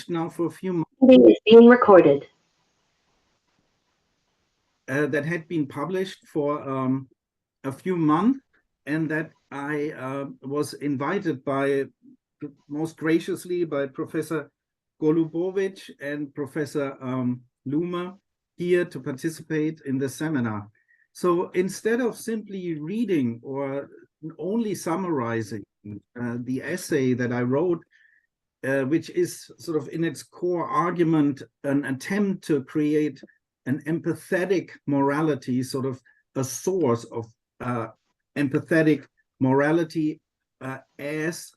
now for a few months. Is being recorded. That had been published for a few months, and that I was invited by, most graciously, by Professor Golubovich and Professor Luma here to participate in the seminar. So instead of simply reading or only summarizing the essay that I wrote, which is sort of in its core argument an attempt to create an empathetic morality, sort of a source of empathetic morality as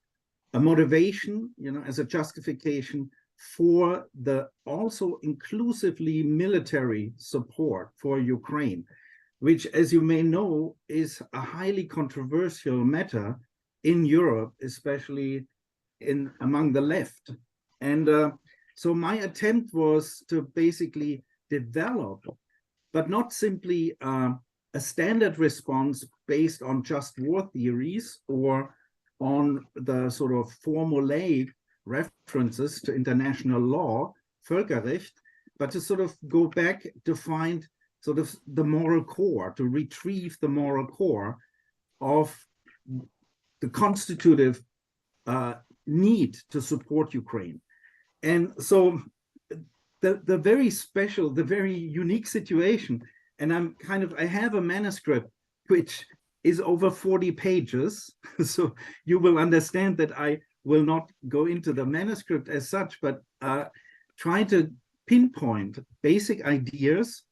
a motivation, as a justification for the also inclusively military support for Ukraine, which, as you may know, is a highly controversial matter in Europe, especially among the left. And so my attempt was to basically develop, but not simply a standard response based on just war theories or on the sort of formulaic references to international law, Völkerrecht, but to sort of go back to find sort of the moral core, to retrieve the moral core of the constitutive need to support Ukraine. And so the very special, the very unique situation, and I have a manuscript which is over 40 pages, so you will understand that I will not go into the manuscript as such, but try to pinpoint basic ideas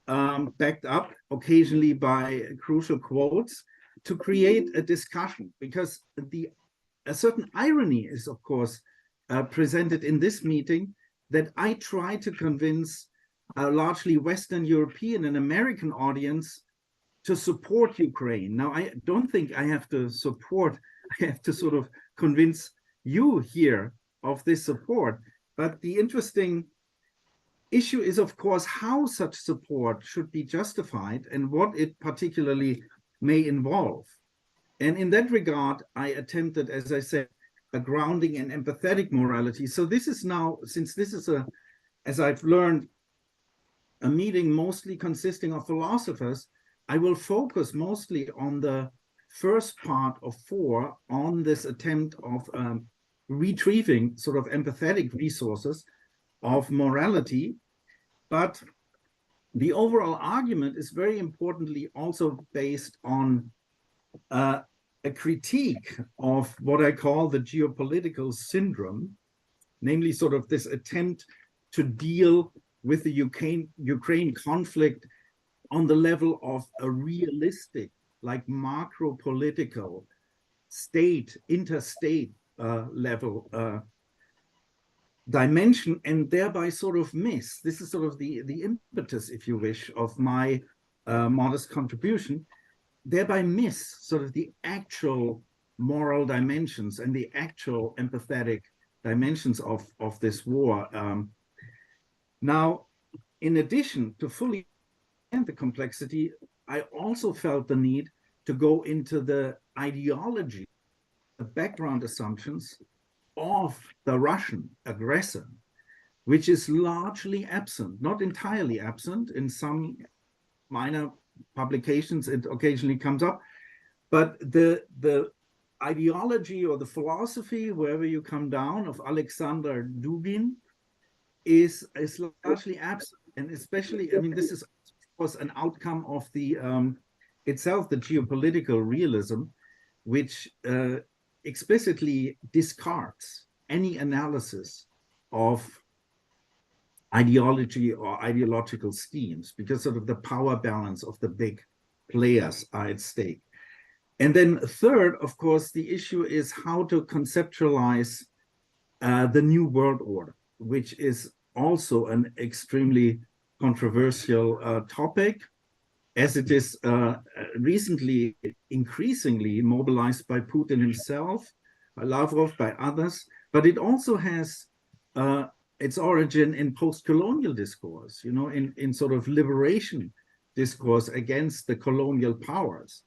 backed up occasionally by crucial quotes to create a discussion, because a certain irony is, of course, presented in this meeting, that I try to convince a largely Western European and American audience to support Ukraine. Now, I don't think I have to sort of convince you here of this support. But the interesting issue is, of course, how such support should be justified and what it particularly may involve. And in that regard, I attempted, as I said, a grounding in empathetic morality. So this is now, since this is as I've learned, a meeting mostly consisting of philosophers, I will focus mostly on the first part of 4 on this attempt of retrieving sort of empathetic resources of morality. But the overall argument is very importantly also based on a critique of what I call the geopolitical syndrome, namely sort of this attempt to deal with the Ukraine conflict on the level of a realistic, like macro-political state, interstate level dimension, and thereby sort of miss, this is sort of the impetus, if you wish, of my modest contribution, thereby miss sort of the actual moral dimensions and the actual empathetic dimensions of this war. Now, in addition to fully understand the complexity, I also felt the need to go into the ideology, the background assumptions of the Russian aggressor, which is largely absent, not entirely absent. In some minor publications, it occasionally comes up, but the ideology or the philosophy, wherever you come down, of Alexander Dugin is largely absent. And especially, I mean, this is, of course, an outcome of the itself, the geopolitical realism, which explicitly discards any analysis of ideology or ideological schemes, because sort of the power balance of the big players are at stake. And then third, of course, the issue is how to conceptualize the new world order, which is also an extremely controversial topic, as it is recently increasingly mobilized by Putin himself, by Lavrov, by others, but it also has its origin in post-colonial discourse, you know, in sort of liberation discourse against the colonial powers.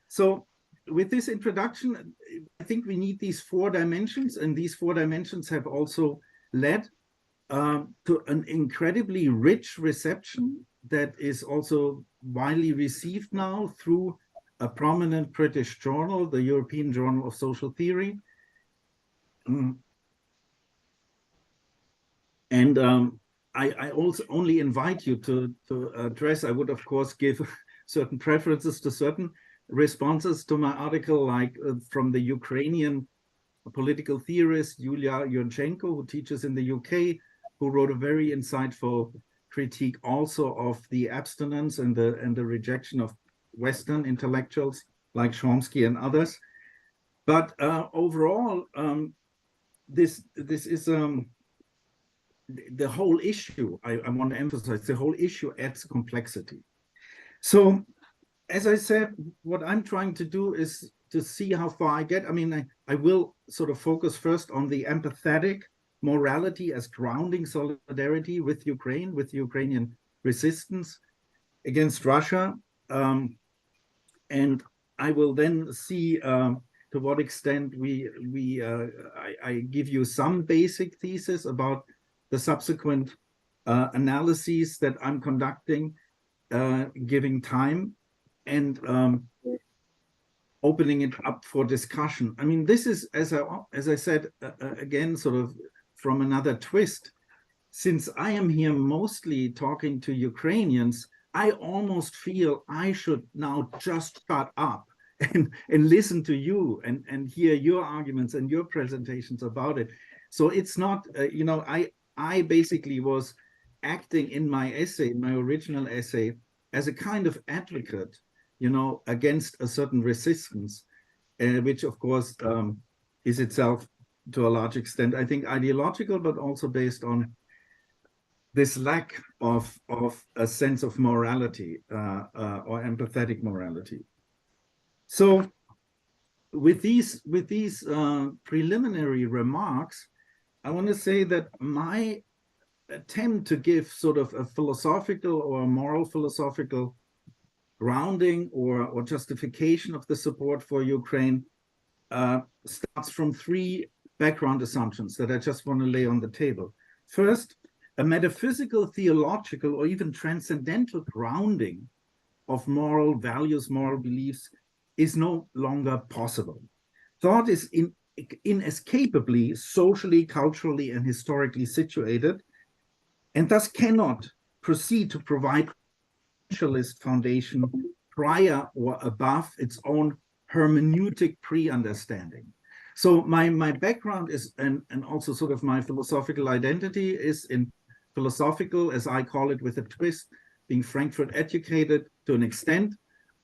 So with this introduction, I think we need these 4 dimensions, and these 4 dimensions have also led to an incredibly rich reception that is also widely received now through a prominent British journal, the European Journal of Social Theory. And I also only invite you to address, I would of course give certain preferences to certain responses to my article, like from the Ukrainian political theorist Yulia Yurchenko, who teaches in the UK, who wrote a very insightful critique also of the abstinence and the rejection of Western intellectuals like Chomsky and others. But overall, this is the whole issue. I want to emphasize the whole issue adds complexity. So, as I said, what I'm trying to do is to see how far I get. I mean, I will sort of focus first on the empathetic morality as grounding solidarity with Ukraine, with Ukrainian resistance against Russia. And I will then see to what extent I give you some basic thesis about the subsequent analyses that I'm conducting, giving time, and opening it up for discussion. I mean, this is, as I said, again, sort of from another twist. Since I am here mostly talking to Ukrainians, I almost feel I should now just shut up and listen to you and hear your arguments and your presentations about it. So it's not, you know, I basically was acting in my essay, my original essay, as a kind of advocate, you know, against a certain resistance, which of course is itself to a large extent, I think, ideological, but also based on this lack of a sense of morality or empathetic morality. So with these preliminary remarks, I want to say that my attempt to give sort of a philosophical or a moral philosophical grounding or justification of the support for Ukraine starts from 3 background assumptions that I just want to lay on the table. First, a metaphysical, theological, or even transcendental grounding of moral values, moral beliefs is no longer possible. Thought is inescapably socially, culturally, and historically situated, and thus cannot proceed to provide essentialist foundation prior or above its own hermeneutic pre-understanding. So my background is, and also sort of my philosophical identity is in philosophical, as I call it with a twist, being Frankfurt educated to an extent,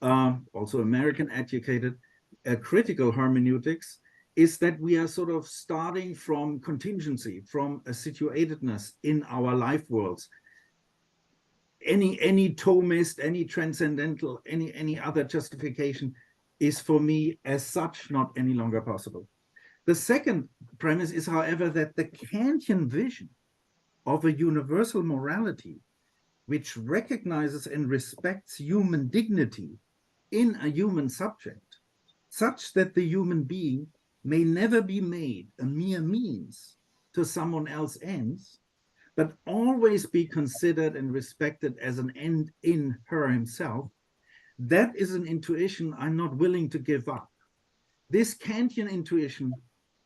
also American educated, critical hermeneutics, is that we are sort of starting from contingency, from a situatedness in our life worlds. Any Thomist, any transcendental, any other justification is for me as such not any longer possible. The second premise is, however, that the Kantian vision of a universal morality, which recognizes and respects human dignity in a human subject, such that the human being may never be made a mere means to someone else's ends, but always be considered and respected as an end in her himself, that is an intuition I'm not willing to give up. This Kantian intuition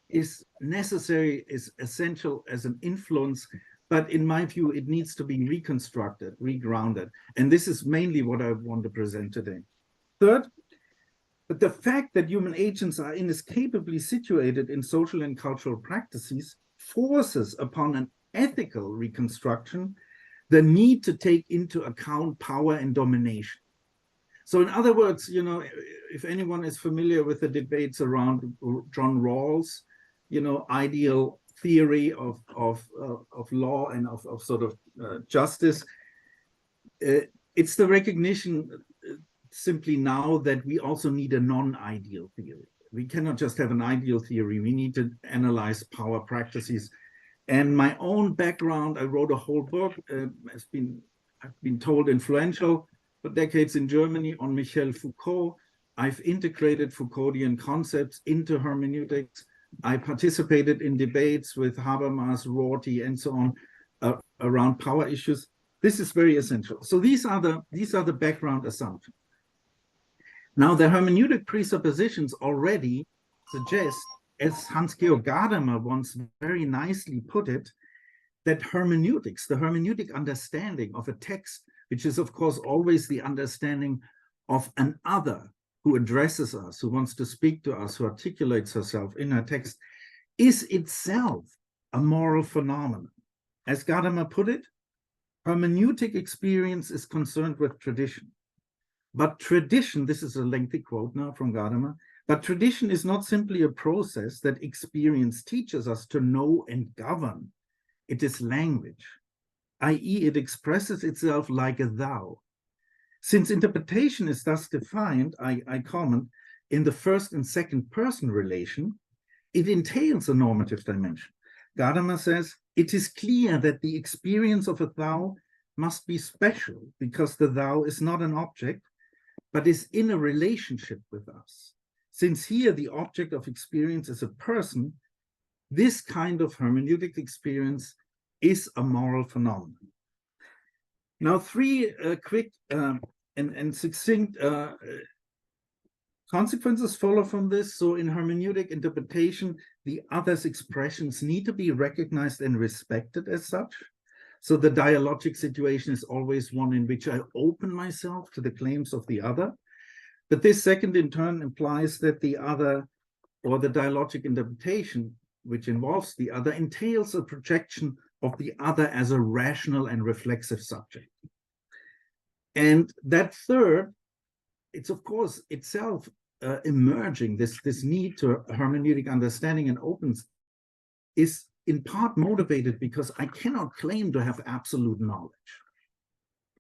is necessary, is essential as an influence, but in my view, it needs to be reconstructed, regrounded. And this is mainly what I want to present today. Third, but the fact that human agents are inescapably situated in social and cultural practices forces upon an ethical reconstruction the need to take into account power and domination. So in other words, you know, if anyone is familiar with the debates around John Rawls, you know, ideal theory of law and of sort of justice, it's the recognition simply now that we also need a non-ideal theory. We cannot just have an ideal theory. We need to analyze power practices. And my own background, I wrote a whole book, I've been told influential for decades in Germany, on Michel Foucault, I've integrated Foucauldian concepts into hermeneutics. I participated in debates with Habermas, Rorty, and so on around power issues. This is very essential. So these are the background assumptions. Now, the hermeneutic presuppositions already suggest, as Hans-Georg Gadamer once very nicely put it, that hermeneutics, the hermeneutic understanding of a text, which is of course always the understanding of an other who addresses us, who wants to speak to us, who articulates herself in her text, is itself a moral phenomenon. As Gadamer put it, hermeneutic experience is concerned with tradition. But tradition, this is a lengthy quote now from Gadamer, but tradition is not simply a process that experience teaches us to know and govern. It is language, i.e., it expresses itself like a thou. Since interpretation is thus defined, I comment, in the first and second person relation, it entails a normative dimension. Gadamer says, it is clear that the experience of a thou must be special because the thou is not an object, but is in a relationship with us. Since here the object of experience is a person, this kind of hermeneutic experience is a moral phenomenon. Now, three quick and succinct consequences follow from this. So in hermeneutic interpretation, the other's expressions need to be recognized and respected as such. So the dialogic situation is always one in which I open myself to the claims of the other. But this second in turn implies that the other, or the dialogic interpretation, which involves the other, entails a projection of the other as a rational and reflexive subject. And that third, it's of course itself emerging, this need to hermeneutic understanding and openness is in part motivated because I cannot claim to have absolute knowledge.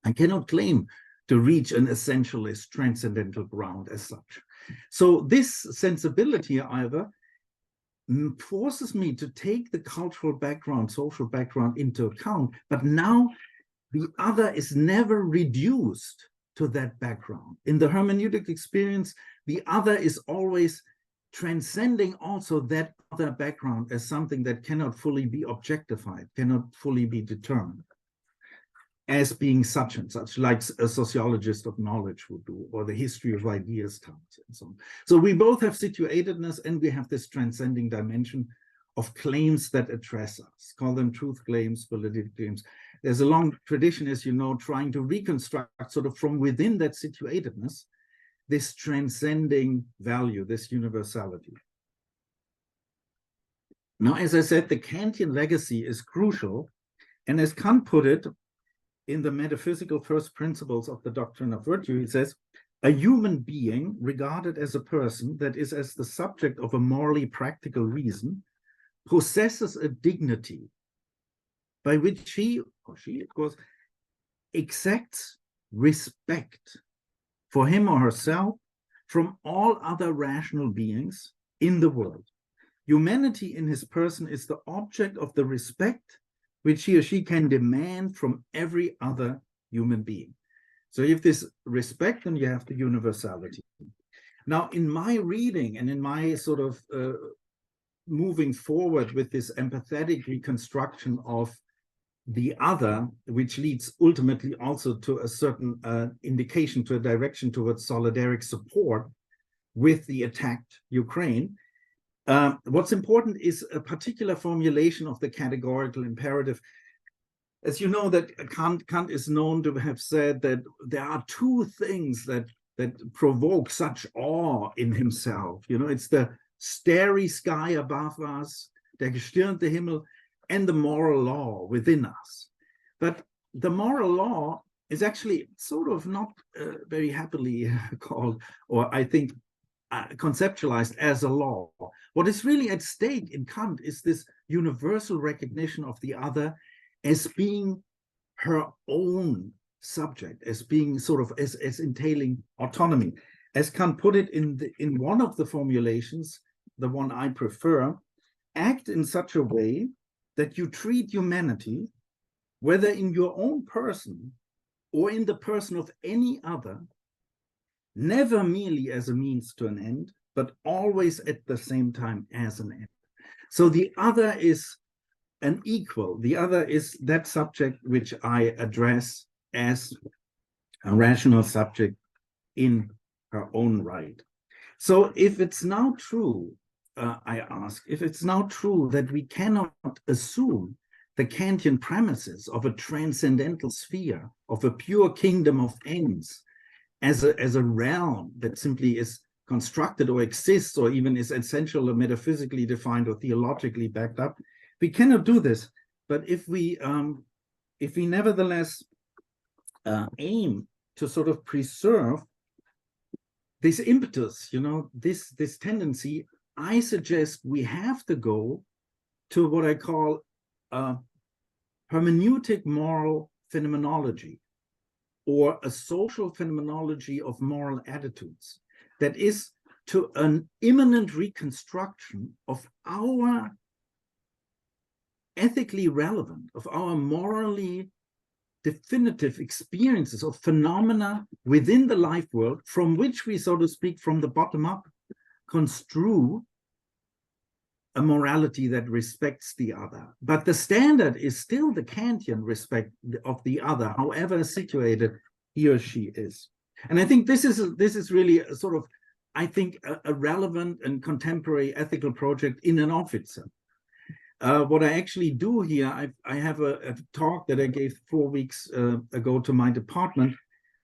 I cannot claim to reach an essentialist transcendental ground as such. So this sensibility either forces me to take the cultural background, social background into account, but now the other is never reduced to that background. In the hermeneutic experience, the other is always transcending also that other background as something that cannot fully be objectified, cannot fully be determined as being such and such, like a sociologist of knowledge would do, or the history of ideas tells, and so on. So we both have situatedness and we have this transcending dimension of claims that address us, call them truth claims, validity claims. There's a long tradition, as you know, trying to reconstruct sort of from within that situatedness, this transcending value, this universality. Now, as I said, the Kantian legacy is crucial. And as Kant put it in the metaphysical first principles of the doctrine of virtue, he says, a human being regarded as a person that is as the subject of a morally practical reason possesses a dignity by which he or she, of course, exacts respect for him or herself from all other rational beings in the world. Humanity in his person is the object of the respect which he or she can demand from every other human being. So you have this respect and you have the universality. Now, in my reading and in my sort of moving forward with this empathetic reconstruction of the other, which leads ultimately also to a certain indication, to a direction towards solidaric support with the attacked Ukraine. What's important is a particular formulation of the categorical imperative. As you know, that Kant is known to have said that there are two things that provoke such awe in himself. You know, it's the starry sky above us, der gestirnte Himmel, and the moral law within us. But the moral law is actually sort of not very happily called, or I think conceptualized as a law. What is really at stake in Kant is this universal recognition of the other as being her own subject, as being sort of as entailing autonomy. As Kant put it in one of the formulations, the one I prefer, act in such a way that you treat humanity, whether in your own person or in the person of any other, never merely as a means to an end, but always at the same time as an end. So the other is an equal. The other is that subject which I address as a rational subject in her own right. So if it's now true, I ask, if it's now true that we cannot assume the Kantian premises of a transcendental sphere, of a pure kingdom of ends, as a realm that simply is constructed or exists or even is essential or metaphysically defined or theologically backed up, we cannot do this. But if we nevertheless aim to sort of preserve this impetus, this tendency, I suggest we have to go to what I call hermeneutic moral phenomenology, or a social phenomenology of moral attitudes, that is to an immanent reconstruction of our ethically relevant, of our morally definitive experiences of phenomena within the life world, from which we, so to speak, from the bottom up, construe a morality that respects the other. But the standard is still the Kantian respect of the other, however situated he or she is. And I think this is really a sort of, I think, a relevant and contemporary ethical project in and of itself. What I actually do here, I have a talk that I gave 4 weeks ago to my department,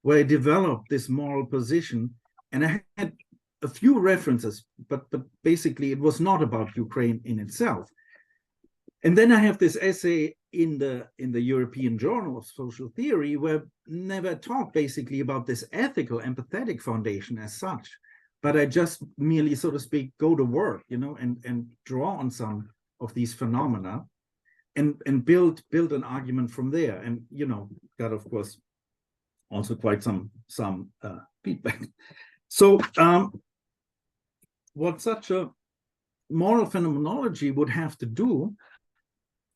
where I developed this moral position, and I had a few references, but basically it was not about Ukraine in itself. And then I have this essay in the European Journal of Social Theory, where never talk basically about this ethical, empathetic foundation as such, but I just merely, so to speak, go to work, and draw on some of these phenomena and build an argument from there. And, got, of course, also quite some feedback. So what such a moral phenomenology would have to do,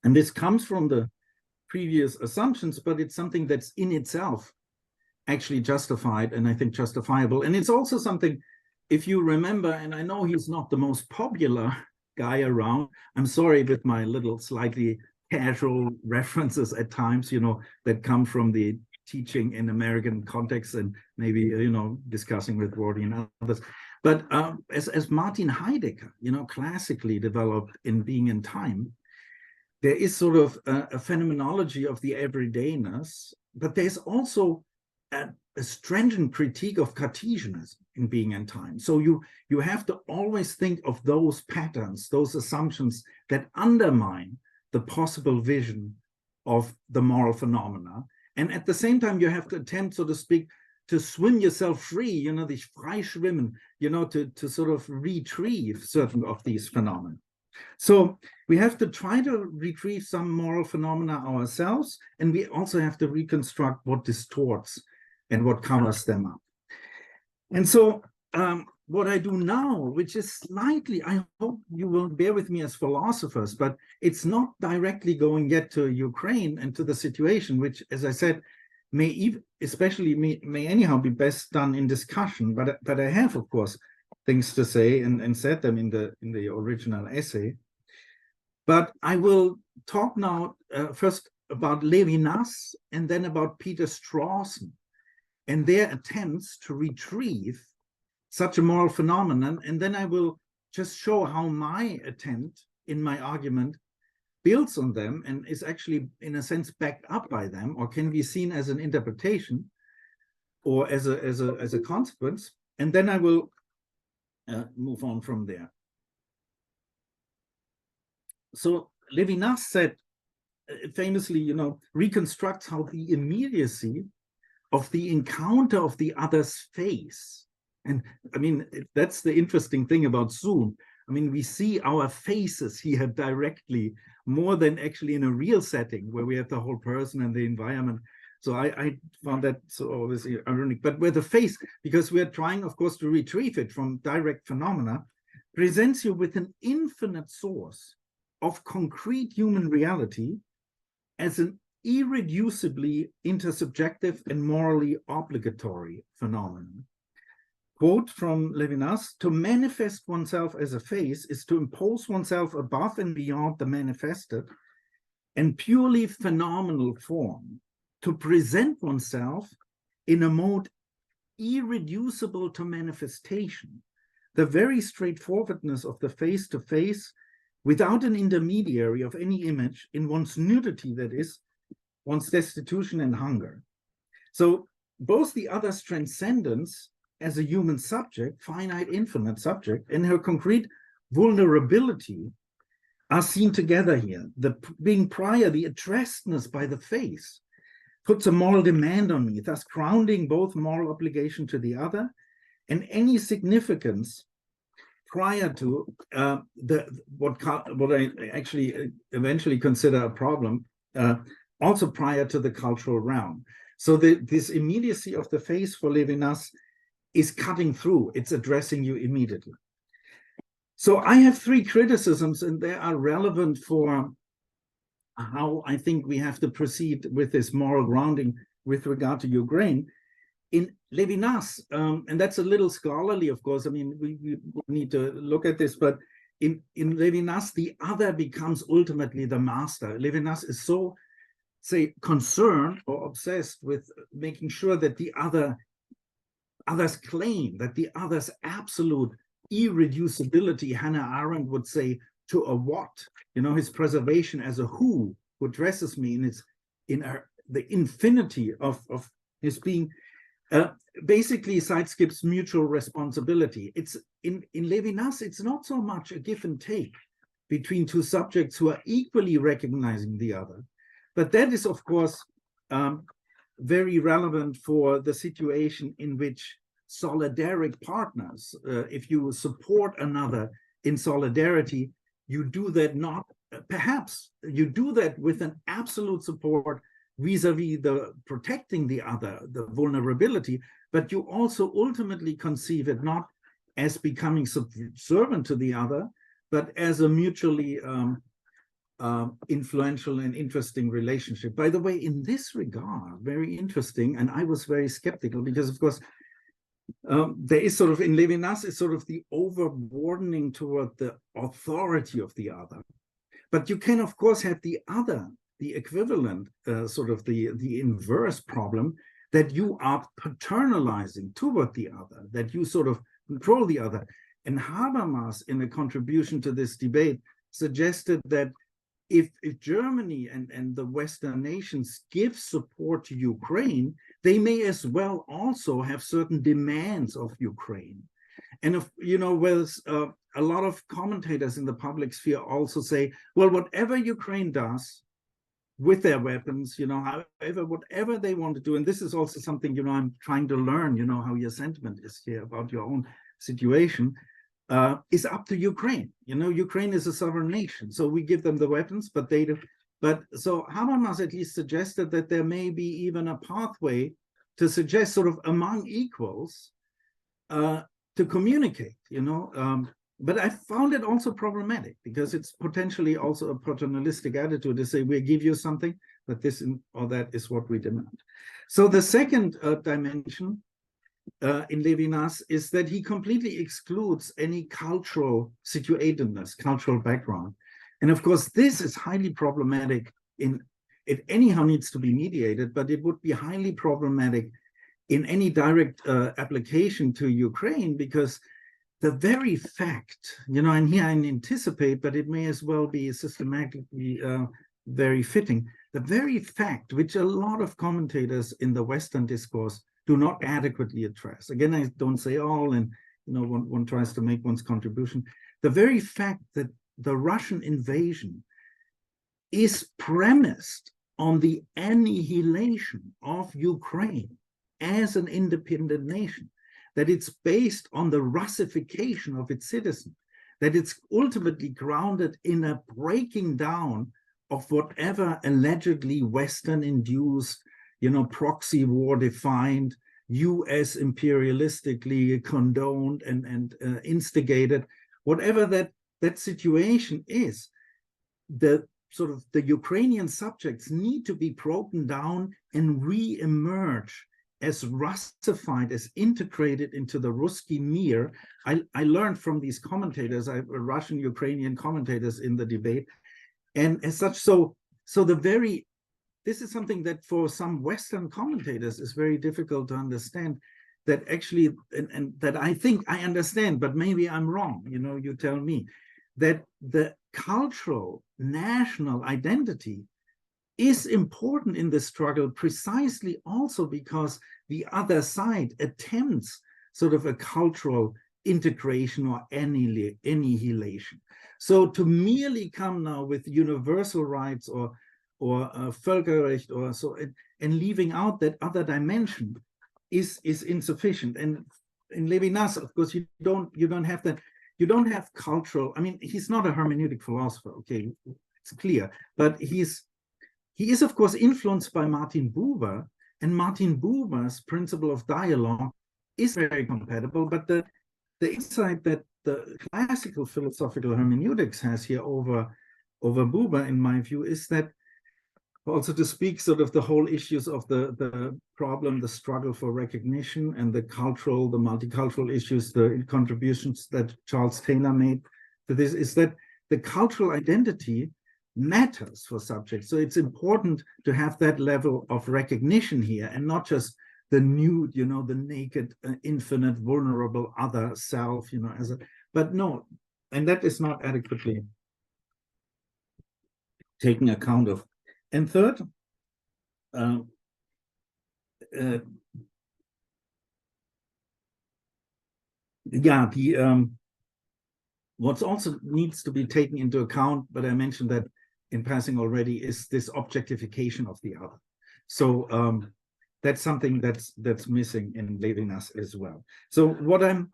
and this comes from the previous assumptions, but it's something that's in itself actually justified, and I think justifiable. And it's also something, if you remember, and I know he's not the most popular guy around, I'm sorry with my little slightly casual references at times, that come from the teaching in American context and maybe, discussing with Rorty and others. But as Martin Heidegger, classically developed in Being and Time, there is sort of a phenomenology of the everydayness, but there's also a stringent critique of Cartesianism in Being and Time. So you have to always think of those patterns, those assumptions that undermine the possible vision of the moral phenomena. And at the same time, you have to attempt, so to speak, to swim yourself free, this freischwimmen, to sort of retrieve certain of these phenomena. So we have to try to retrieve some moral phenomena ourselves, and we also have to reconstruct what distorts and what covers them up. And so what I do now, which is slightly, I hope you will bear with me as philosophers, but it's not directly going yet to Ukraine and to the situation, which, as I said, may anyhow be best done in discussion. But I have, of course, things to say and said them in the original essay. But I will talk now first about Levinas and then about Peter Strawson and their attempts to retrieve such a moral phenomenon. And then I will just show how my attempt in my argument builds on them and is actually, in a sense, backed up by them, or can be seen as an interpretation or as a consequence. And then I will move on from there. So Levinas said, famously, reconstructs how the immediacy of the encounter of the other's face. And I mean, that's the interesting thing about Zoom. I mean, we see our faces here directly more than actually in a real setting where we have the whole person and the environment. So I found that so obviously ironic. But where the face, because we're trying, of course, to retrieve it from direct phenomena, presents you with an infinite source of concrete human reality as an irreducibly intersubjective and morally obligatory phenomenon. quote from Levinas, to manifest oneself as a face is to impose oneself above and beyond the manifested and purely phenomenal form, to present oneself in a mode irreducible to manifestation, the very straightforwardness of the face-to-face without an intermediary of any image in one's nudity, that is, one's destitution and hunger. So both the other's transcendence as a human subject, finite, infinite subject, and her concrete vulnerability are seen together here. The being prior, the addressedness by the face, puts a moral demand on me, thus grounding both moral obligation to the other and any significance prior to what I actually eventually consider a problem, also prior to the cultural realm. So this immediacy of the face for Levinas is cutting through, it's addressing you immediately. So I have three criticisms, and they are relevant for how I think we have to proceed with this moral grounding with regard to Ukraine. In Levinas, and that's a little scholarly, of course, I mean, we need to look at this, but in Levinas, the other becomes ultimately the master. Levinas is so, say, concerned or obsessed with making sure that the other's claim, that the other's absolute irreducibility, Hannah Arendt would say, to a what, you know, his preservation as a who addresses me in the infinity of his being, basically sideskips mutual responsibility. It's in Levinas, it's not so much a give and take between two subjects who are equally recognizing the other, but that is, of course, very relevant for the situation in which solidaric partners, if you support another in solidarity, you do that not, perhaps you do that with an absolute support vis-a-vis the protecting the other, the vulnerability, but you also ultimately conceive it not as becoming subservient to the other, but as a mutually influential and interesting relationship. By the way, in this regard, very interesting, and I was very skeptical because, of course, there is sort of, in Levinas, is sort of the overburdening toward the authority of the other. But you can, of course, have the other, the equivalent, sort of the inverse problem, that you are paternalizing toward the other, that you sort of control the other. And Habermas, in a contribution to this debate, suggested that if Germany and the Western nations give support to Ukraine, they may as well also have certain demands of Ukraine. And if, you know, whereas a lot of commentators in the public sphere also say, well, whatever Ukraine does with their weapons, you know, however, whatever they want to do, and this is also something, you know, I'm trying to learn, you know, how your sentiment is here about your own situation, is up to Ukraine. You know, Ukraine is a sovereign nation, so we give them the weapons, but they do. But so Habermas at least suggested that there may be even a pathway to suggest sort of among equals to communicate, you know. But I found it also problematic because it's potentially also a paternalistic attitude to say we give you something, but this or that is what we demand. So the second dimension in Levinas is that he completely excludes any cultural situatedness, cultural background. And of course, this is highly problematic it anyhow needs to be mediated, but it would be highly problematic in any direct application to Ukraine, because the very fact, you know, and here I anticipate, but it may as well be systematically very fitting, the very fact which a lot of commentators in the Western discourse do not adequately address. Again, I don't say all, and you know, one tries to make one's contribution. The very fact that the Russian invasion is premised on the annihilation of Ukraine as an independent nation, that it's based on the Russification of its citizens, that it's ultimately grounded in a breaking down of whatever allegedly Western-induced, you know, proxy war defined, US imperialistically condoned and instigated, whatever that situation is, the sort of the Ukrainian subjects need to be broken down and re-emerge as Russified, as integrated into the Ruski mir. I learned from these commentators, Russian, Ukrainian commentators in the debate, and as such, so this is something that for some Western commentators is very difficult to understand, that actually, and that I think I understand, but maybe I'm wrong, you tell me, that the cultural national identity is important in the struggle precisely also because the other side attempts sort of a cultural integration or annihilation. So to merely come now with universal rights or Völkerrecht or so, and leaving out that other dimension is insufficient. And in Levinas, of course, you don't have that. You don't have cultural. I mean, he's not a hermeneutic philosopher. Okay, it's clear, but he is of course influenced by Martin Buber, and Martin Buber's principle of dialogue is very compatible. But the insight that the classical philosophical hermeneutics has here over Buber, in my view, is that also to speak sort of the whole issues of the problem, the struggle for recognition, and the cultural, the multicultural issues, the contributions that Charles Taylor made to this, is that the cultural identity matters for subjects. So it's important to have that level of recognition here, and not just the nude, the naked, infinite, vulnerable other self, but no, and that is not adequately taken account of. And third, what also needs to be taken into account, but I mentioned that in passing already, is this objectification of the other. So that's something that's missing in Levinas as well. So what I'm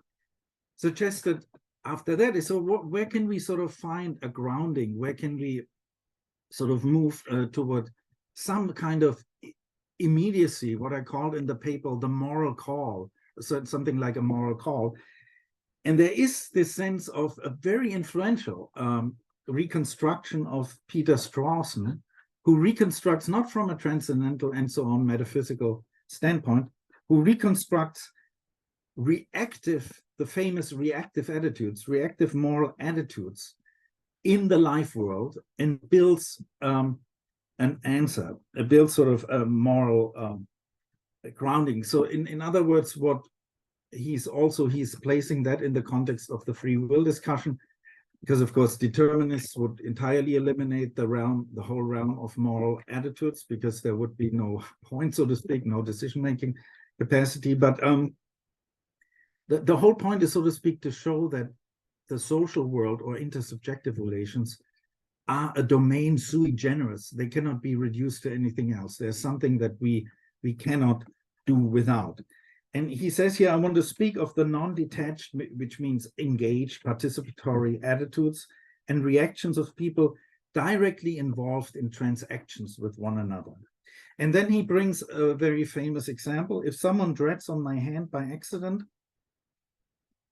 suggested after that is, so where can we sort of find a grounding? Where can we sort of move toward some kind of immediacy, what I called in the paper the moral call, so something like a moral call. And there is this sense of a very influential reconstruction of Peter Strawson, who reconstructs not from a transcendental and so on metaphysical standpoint, who reconstructs the famous reactive attitudes, reactive moral attitudes in the life world, and builds an answer, builds sort of a moral grounding. So in other words, what he's placing that in the context of the free will discussion, because of course determinists would entirely eliminate the whole realm of moral attitudes, because there would be no point, so to speak, no decision-making capacity. But the whole point is, so to speak, to show that the social world or intersubjective relations are a domain sui generis. They cannot be reduced to anything else. There's something that we cannot do without. And he says here, I want to speak of the non-detached, which means engaged, participatory attitudes and reactions of people directly involved in transactions with one another. And then he brings a very famous example. If someone treads on my hand by accident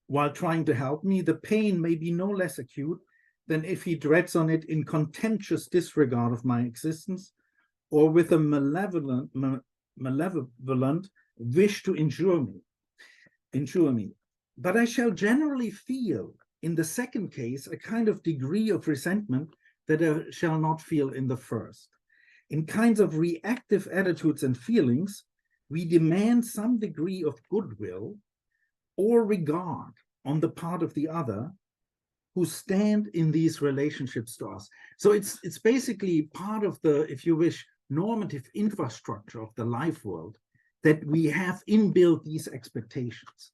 while trying to help me, the pain may be no less acute than if he treads on it in contemptuous disregard of my existence, or with a malevolent wish to injure me. But I shall generally feel in the second case a kind of degree of resentment that I shall not feel in the first. In kinds of reactive attitudes and feelings, we demand some degree of goodwill or regard on the part of the other who stand in these relationships to us. So it's basically part of the, if you wish, normative infrastructure of the life world, that we have inbuilt these expectations.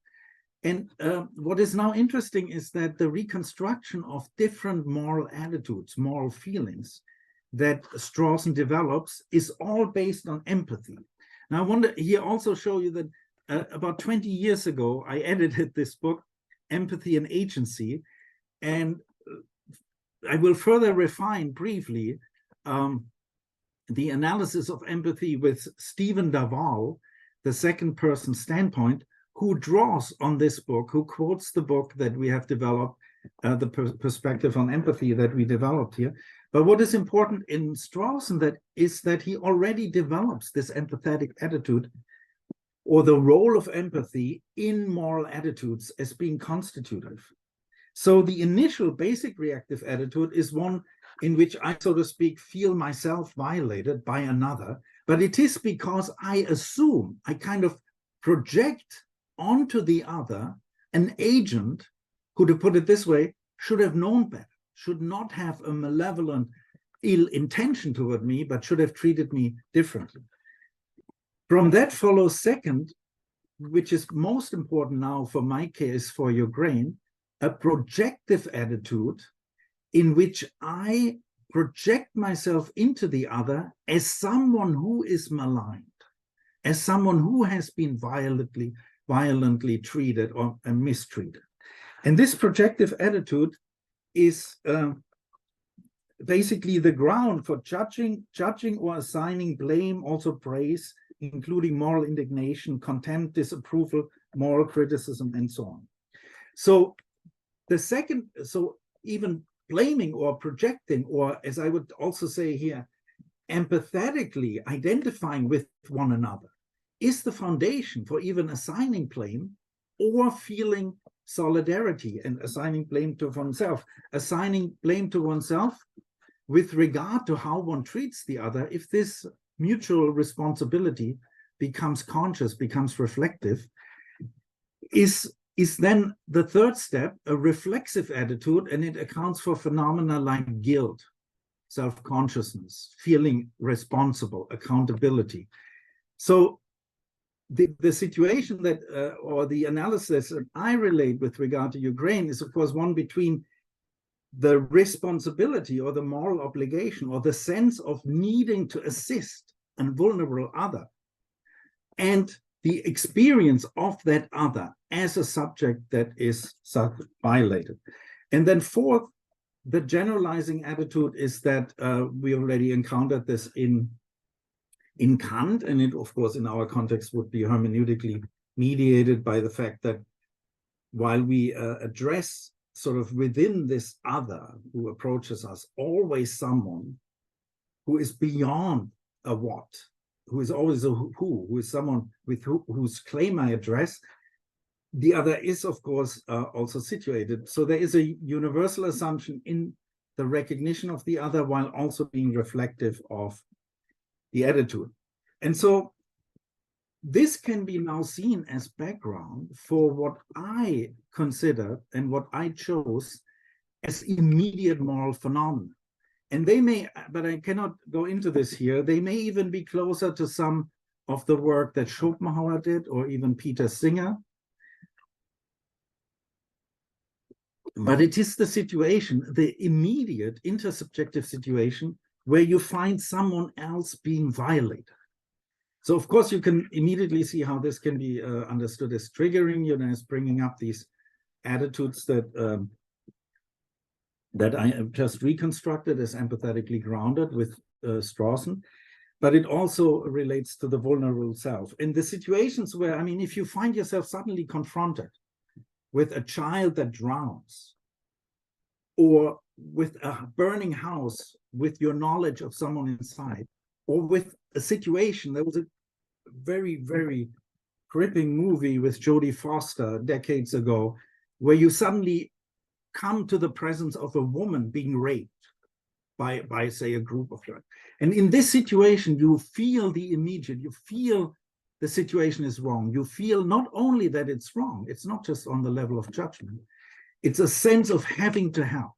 And what is now interesting is that the reconstruction of different moral attitudes, moral feelings that Strawson develops is all based on empathy. Now, I want to here also show you that about 20 years ago, I edited this book, Empathy and Agency, and I will further refine briefly the analysis of empathy with Stephen Daval, the second person standpoint, who draws on this book, who quotes the book that we have developed, the perspective on empathy that we developed here. But what is important in Strawson is that he already develops this empathetic attitude or the role of empathy in moral attitudes as being constitutive. So the initial basic reactive attitude is one in which I, so to speak, feel myself violated by another, but it is because I assume, I kind of project onto the other an agent who, to put it this way, should have known better, should not have a malevolent ill intention toward me, but should have treated me differently. From that follows second, which is most important now for my case, for Ukraine, a projective attitude in which I project myself into the other as someone who is maligned, as someone who has been violently treated or mistreated. And this projective attitude is basically the ground for judging or assigning blame, also praise, including moral indignation, contempt, disapproval, moral criticism, and so on. So the second, so even blaming or projecting, or as I would also say here, empathetically identifying with one another is the foundation for even assigning blame or feeling solidarity and assigning blame to oneself. Assigning blame to oneself with regard to how one treats the other, if this mutual responsibility becomes conscious, becomes reflective, is then the third step, a reflexive attitude, and it accounts for phenomena like guilt, self-consciousness, feeling responsible, accountability. So the situation that, or the analysis that I relate with regard to Ukraine is, of course, one between the responsibility or the moral obligation or the sense of needing to assist a vulnerable other and the experience of that other as a subject that is violated. And then fourth, the generalizing attitude is that we already encountered this in Kant, and it, of course, in our context would be hermeneutically mediated by the fact that while we address sort of within this other who approaches us, always someone who is beyond a what, who is always a who is someone with whose claim I address, the other is, of course, also situated. So there is a universal assumption in the recognition of the other while also being reflective of the attitude. And so this can be now seen as background for what I consider and what I chose as immediate moral phenomena. And they may, but I cannot go into this here, they may even be closer to some of the work that Schopenhauer did or even Peter Singer. But it is the situation, the immediate intersubjective situation where you find someone else being violated. So, of course, you can immediately see how this can be understood as triggering, as bringing up these attitudes that that I have just reconstructed as empathetically grounded with Strawson. But it also relates to the vulnerable self. In the situations where, I mean, if you find yourself suddenly confronted with a child that drowns, or with a burning house with your knowledge of someone inside, or with a situation, there was a very, very gripping movie with Jodie Foster decades ago, where you suddenly come to the presence of a woman being raped by say, a group of her. And in this situation, you feel the immediate, you feel the situation is wrong. You feel not only that it's wrong, it's not just on the level of judgment, it's a sense of having to help,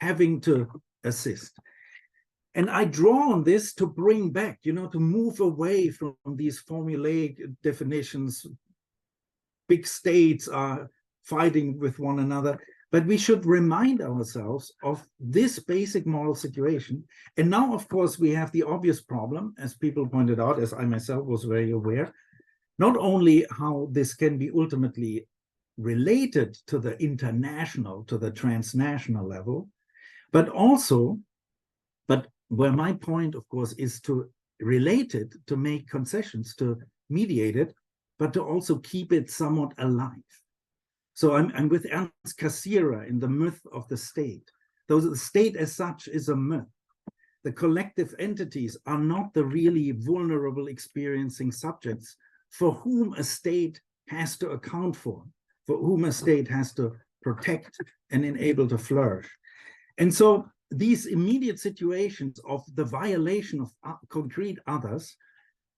having to assist. And I draw on this to bring back, to move away from these formulaic definitions. Big states are fighting with one another, but we should remind ourselves of this basic moral situation. And now, of course, we have the obvious problem, as people pointed out, as I myself was very aware, not only how this can be ultimately related to the international, to the transnational level, but also, where my point, of course, is to relate it, to make concessions, to mediate it, but to also keep it somewhat alive. So I'm with Ernst Cassirer in The Myth of the State. The state as such is a myth. The collective entities are not the really vulnerable experiencing subjects for whom a state has to account for whom a state has to protect and enable to flourish. And so these immediate situations of the violation of concrete others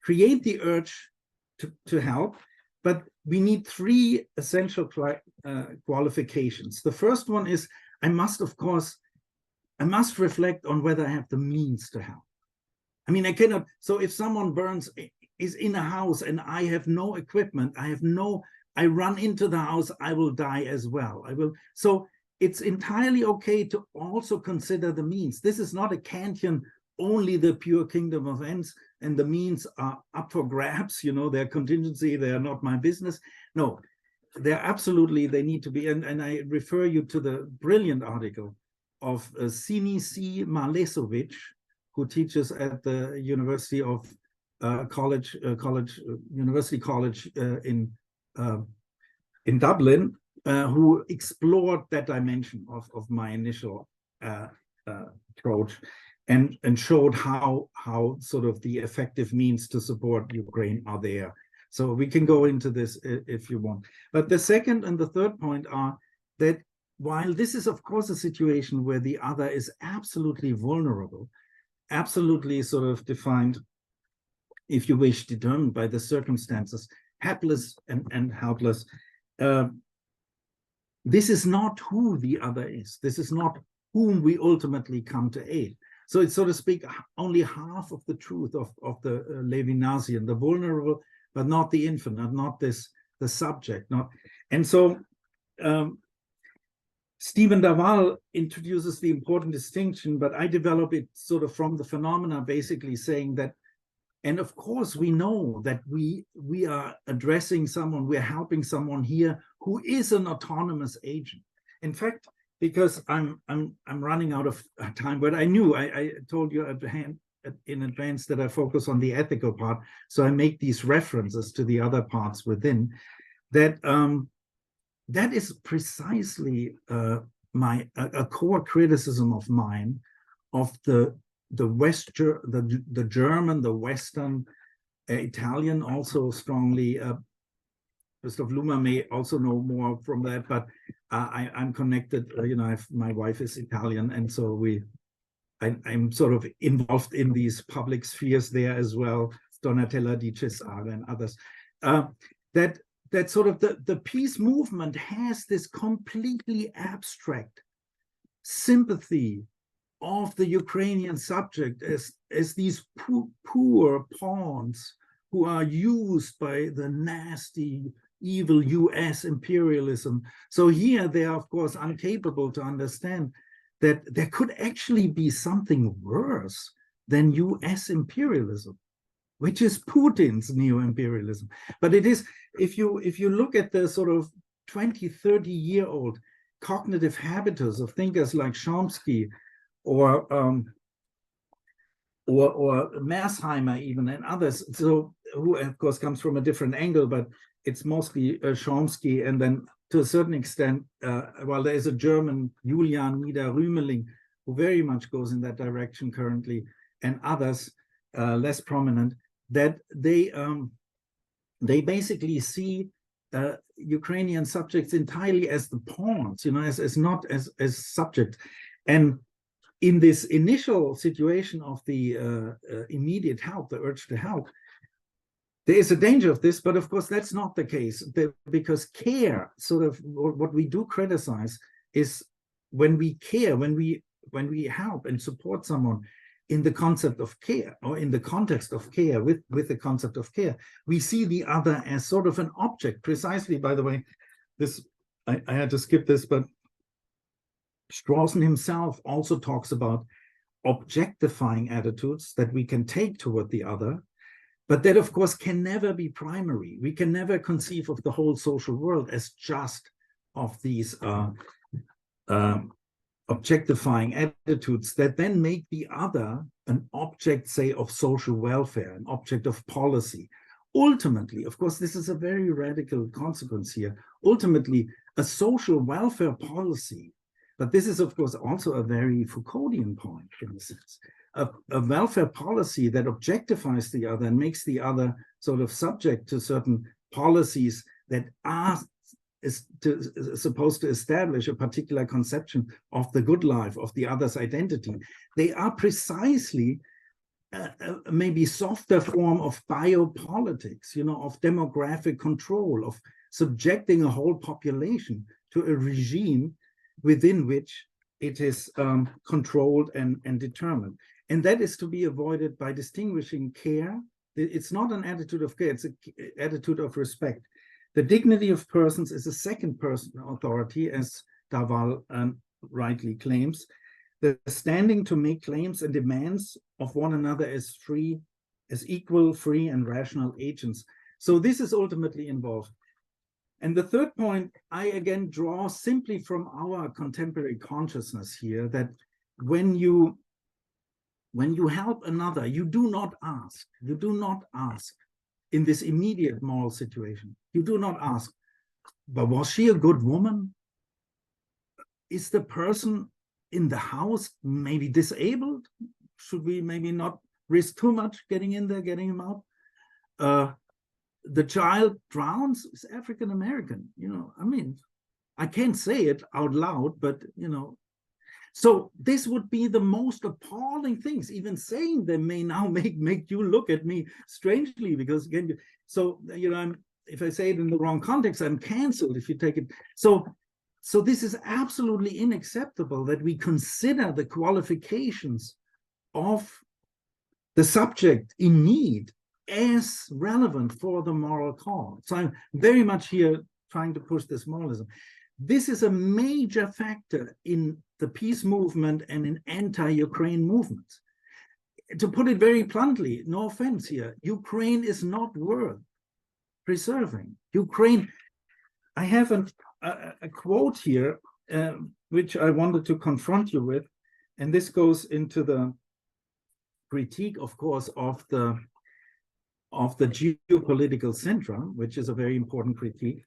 create the urge to help, but we need three essential qualifications. The first one is I must reflect on whether I have the means to help. I mean, I cannot, so if someone is in a house and I have no equipment, I run into the house, I will die as well. So it's entirely okay to also consider the means. This is not a Kantian, only the pure kingdom of ends, and the means are up for grabs, they're contingency, they are not my business. No, they're absolutely, they need to be, and I refer you to the brilliant article of Sinisi Malesovic, who teaches at the University of University College in Dublin, who explored that dimension of my initial approach and showed how sort of the effective means to support Ukraine are there. So we can go into this if you want. But the second and the third point are that while this is, of course, a situation where the other is absolutely vulnerable, absolutely sort of defined, if you wish, determined by the circumstances, helpless and helpless, this is not who the other is. This is not whom we ultimately come to aid. So it's, so to speak, only half of the truth of the Levinasian, the vulnerable, but not the infinite, not the subject. And so Stephen Daval introduces the important distinction, but I develop it sort of from the phenomena, basically saying that, and of course we know that we are addressing someone, we're helping someone here who is an autonomous agent. In fact, because I'm running out of time, but I told you in advance that I focus on the ethical part, so I make these references to the other parts within that. That is precisely a core criticism of mine of the German, the Western, Italian also strongly. Christoph Luhmer may also know more from that, but I'm connected. My wife is Italian, and so I'm sort of involved in these public spheres there as well. Donatella Di Cesare and others. That sort of the peace movement has this completely abstract sympathy of the Ukrainian subject as these poor pawns who are used by the nasty, evil US imperialism. So here they are, of course, incapable to understand that there could actually be something worse than US imperialism, which is Putin's neo-imperialism. But it is, if you look at the sort of 20, 30-year-old cognitive habitus of thinkers like Chomsky or Mersheimer even, and others, so who of course comes from a different angle, but it's mostly Chomsky, and then to a certain extent, while there is a German, Julian Nieder-Rümelin, who very much goes in that direction currently, and others less prominent, that they basically see Ukrainian subjects entirely as the pawns, as not as subject. And in this initial situation of the immediate help, the urge to help, there is a danger of this, but of course that's not the case, because care, sort of what we do criticize, is when we care, when we help and support someone in the concept of care, or in the context of care, with the concept of care, we see the other as sort of an object. Precisely, by the way, this I had to skip this, but Strawson himself also talks about objectifying attitudes that we can take toward the other, but that of course can never be primary. We can never conceive of the whole social world as just of these objectifying attitudes that then make the other an object, say, of social welfare, an object of policy. Ultimately, of course, this is a very radical consequence here, ultimately a social welfare policy, but this is of course also a very Foucauldian point in a sense. a welfare policy that objectifies the other and makes the other sort of subject to certain policies that are supposed to establish a particular conception of the good life, of the other's identity, they are precisely maybe softer form of biopolitics, of demographic control, of subjecting a whole population to a regime within which it is controlled and determined. And that is to be avoided by distinguishing care. It's not an attitude of care, it's an attitude of respect. The dignity of persons is a second-person authority, as Daval rightly claims. The standing to make claims and demands of one another as free, as equal, free, and rational agents. So this is ultimately involved. And the third point, I again draw simply from our contemporary consciousness here, that when you help another, you do not ask in this immediate moral situation. You do not ask, but was she a good woman? Is the person in the house maybe disabled? Should we maybe not risk too much getting in there, getting him out? The child drowns, is African American. I mean, I can't say it out loud, but so this would be the most appalling things. Even saying them may now make you look at me strangely, because again, so if I say it in the wrong context, I'm canceled if you take it. So this is absolutely unacceptable, that we consider the qualifications of the subject in need as relevant for the moral call. So I'm very much here trying to push this moralism. This is a major factor in the peace movement and in anti-Ukraine movements. To put it very bluntly, no offense here, Ukraine is not worth preserving. Ukraine, I have a quote here, which I wanted to confront you with, and this goes into the critique, of course, of the geopolitical centrum, which is a very important critique,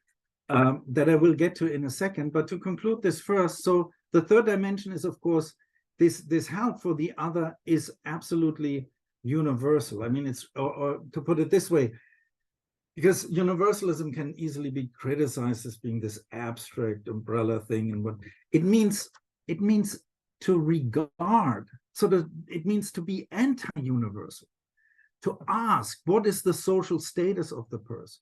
that I will get to in a second. But to conclude this first, so the third dimension is, of course, this help for the other is absolutely universal. I mean, it's, or to put it this way, because universalism can easily be criticized as being this abstract umbrella thing, and what it means to regard, so that it means to be anti-universal, to ask, what is the social status of the person?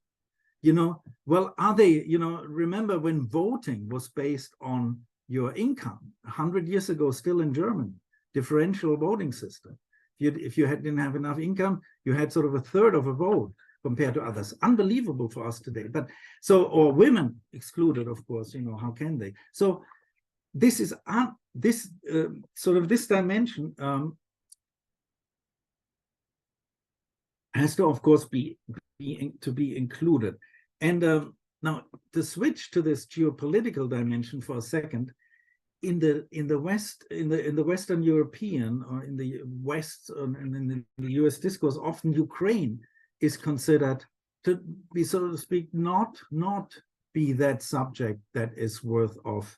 Well, are they, remember when voting was based on your income 100 years ago, still in Germany, differential voting system. If you didn't have enough income, you had sort of a third of a vote compared to others. Unbelievable for us today. But so, or women excluded, of course, how can they? So this is sort of this dimension has to, of course, be included. And now to switch to this geopolitical dimension for a second, in the West, in the Western European, or in the West, and in the US discourse, often Ukraine is considered to be, so to speak, not be that subject that is worth of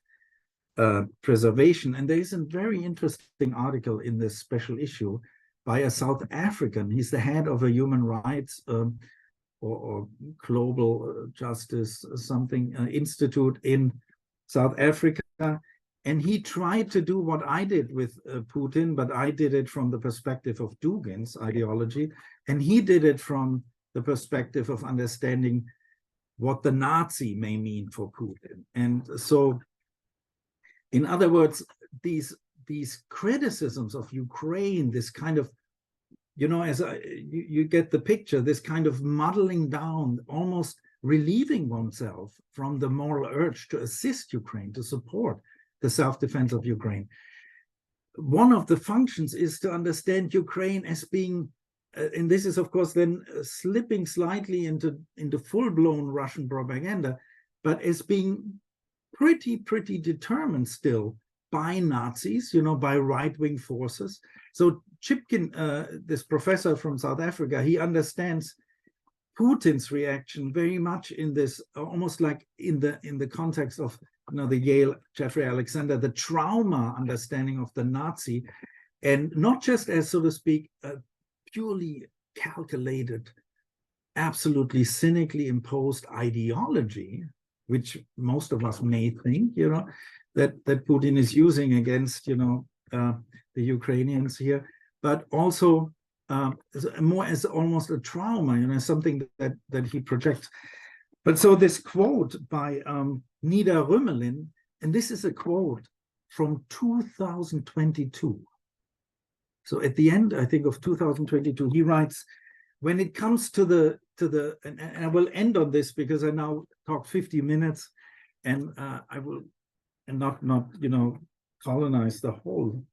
preservation. And there is a very interesting article in this special issue by a South African. He's the head of a human rights or global justice something institute in South Africa. And he tried to do what I did with Putin, but I did it from the perspective of Dugin's ideology. And he did it from the perspective of understanding what the Nazi may mean for Putin. And so, in other words, these criticisms of Ukraine, this kind of, as you get the picture, this kind of muddling down, almost relieving oneself from the moral urge to assist Ukraine, to support the self-defense of Ukraine. One of the functions is to understand Ukraine as being, and this is, of course, then slipping slightly into full-blown Russian propaganda, but as being pretty determined still by Nazis, by right-wing forces. So Chipkin, this professor from South Africa, he understands Putin's reaction very much in this, almost like in the context of the Yale Jeffrey Alexander, the trauma understanding of the Nazi, and not just as, so to speak, a purely calculated, absolutely cynically imposed ideology, which most of us may think, that Putin is using against, the Ukrainians here, but also more as almost a trauma, something that he projects. But so this quote by Nida Rümelin, and this is a quote from 2022. So at the end, I think, of 2022, he writes, when it comes to and I will end on this because I now talk 50 minutes, and I will not colonize the whole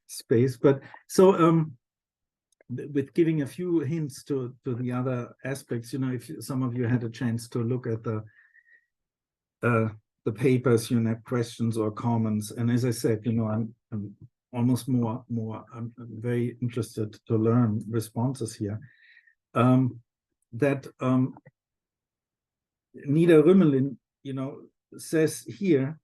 space. But so with giving a few hints to the other aspects, if some of you had a chance to look at the papers, have questions or comments, and as I said, I'm almost I'm very interested to learn responses here. That Nida Rümelin, says here,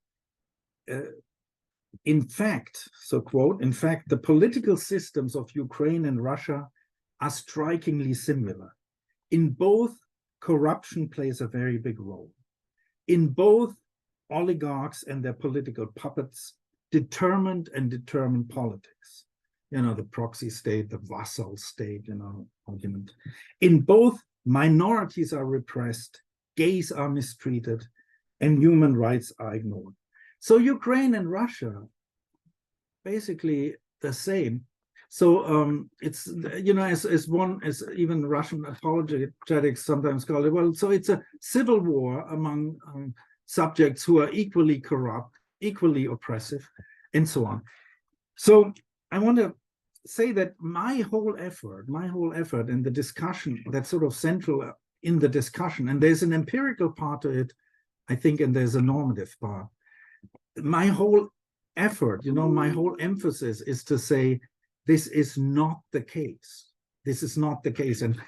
in fact, so quote, in fact, the political systems of Ukraine and Russia are strikingly similar. In both, corruption plays a very big role. In both, oligarchs and their political puppets determined politics. The proxy state, the vassal state, argument. In both, minorities are repressed, gays are mistreated, and human rights are ignored. So Ukraine and Russia, basically the same. So it's, as even Russian apologetics sometimes call it, well, so it's a civil war among subjects who are equally corrupt, equally oppressive, and so on. So I want to say that my whole effort in the discussion, that's sort of central in the discussion, and there's an empirical part to it, I think, and there's a normative part. My whole effort, my whole emphasis is to say, this is not the case. This is not the case. And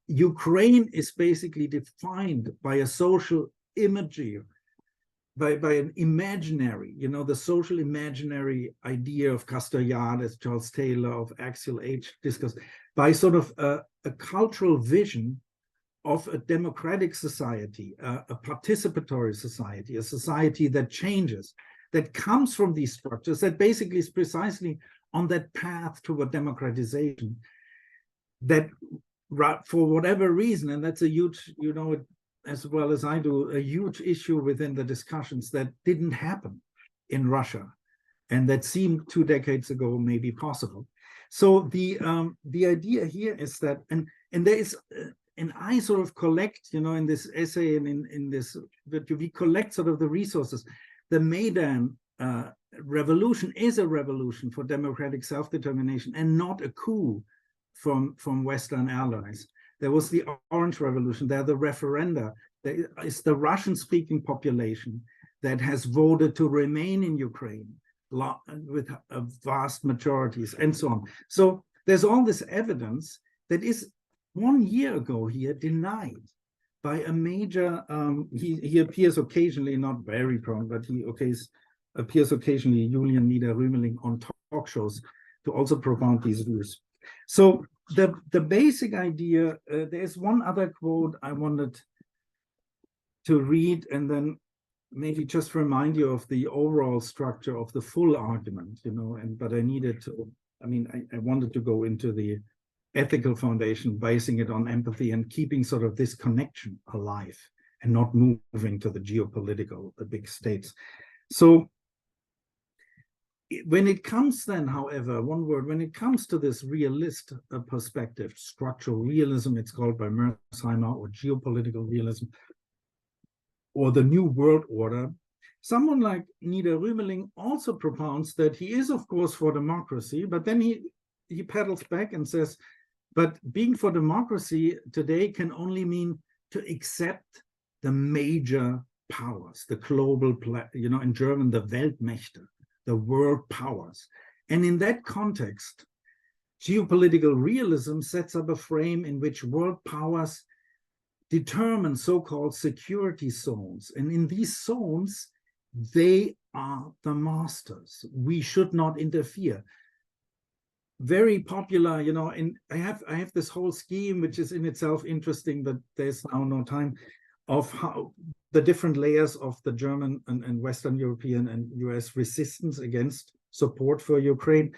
Ukraine is basically defined by a social imagery, by an imaginary, the social imaginary idea of Castoriadis, Charles Taylor, of Axial Age discourse, by sort of a cultural vision of a democratic society, a participatory society, a society that changes, that comes from these structures, that basically is precisely on that path toward democratization, that for whatever reason, and that's a huge, as well as I do, a huge issue within the discussions, that didn't happen in Russia, and that seemed 2 decades ago maybe possible. So the idea here is that, and there is, and I sort of collect, in this essay and in this, that we collect sort of the resources. The Maidan revolution is a revolution for democratic self-determination and not a coup from Western allies. There was the Orange Revolution, there are the referenda, there is the Russian-speaking population that has voted to remain in Ukraine with vast majorities and so on. So there's all this evidence that is 1 year ago here denied by a major, he appears occasionally, not very prone, but he appears occasionally, Julian Nida Rümelin, on talk shows to also propound these views. So the basic idea, there's one other quote I wanted to read, and then maybe just remind you of the overall structure of the full argument, but I needed to, I wanted to go into the ethical foundation, basing it on empathy and keeping sort of this connection alive and not moving to the geopolitical, the big states. So when it comes then, however, one word, when it comes to this realist perspective, structural realism, it's called by Mearsheimer, or geopolitical realism, or the New World Order, someone like Nida Rümelin also propounds that he is, of course, for democracy, but then he pedals back and says, but being for democracy today can only mean to accept the major powers, the global, in German, the Weltmächte, the world powers. And in that context, geopolitical realism sets up a frame in which world powers determine so-called security zones. And in these zones, they are the masters. We should not interfere. very popular, you know, and I have this whole scheme, which is in itself interesting, but there's now no time, of how the different layers of the German and Western European and US resistance against support for Ukraine.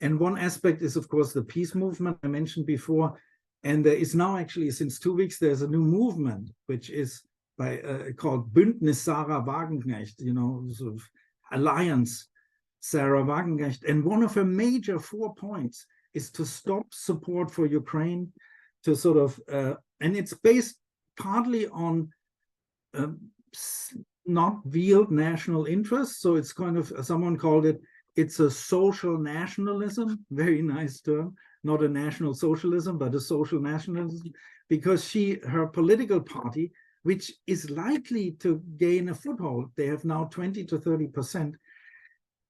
And one aspect is, of course, the peace movement I mentioned before. And there is now actually, since 2 weeks, there's a new movement, which is called Bündnis Sarah Wagenknecht, you know, sort of alliance Sarah Wagenknecht. And one of her major 4 points is to stop support for Ukraine, to sort of, and it's based partly on not veiled national interests. So it's kind of, someone called it, it's a social nationalism, very nice term, not a national socialism, but a social nationalism, because her political party, which is likely to gain a foothold, they have now 20 to 30%,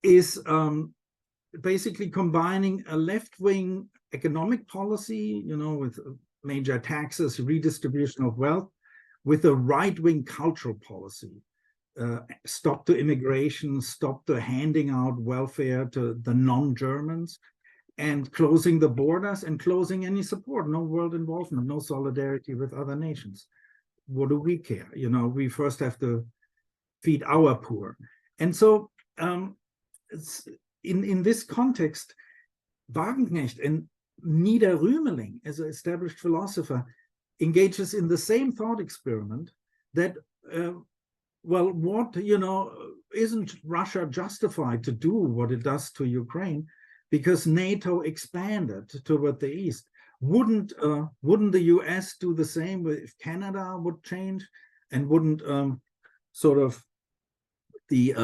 is basically combining a left-wing economic policy, you know, with major taxes, redistribution of wealth, with a right-wing cultural policy. Stop to immigration, stop to handing out welfare to the non-Germans, and closing the borders and closing any support, no world involvement, no solidarity with other nations. What do we care? You know, we first have to feed our poor. And so in this context, Wagenknecht and Niederrümeling, as an established philosopher, engages in the same thought experiment that, well, what, you know, isn't Russia justified to do what it does to Ukraine because NATO expanded toward the east? Wouldn't the US do the same if Canada would change? And wouldn't sort of the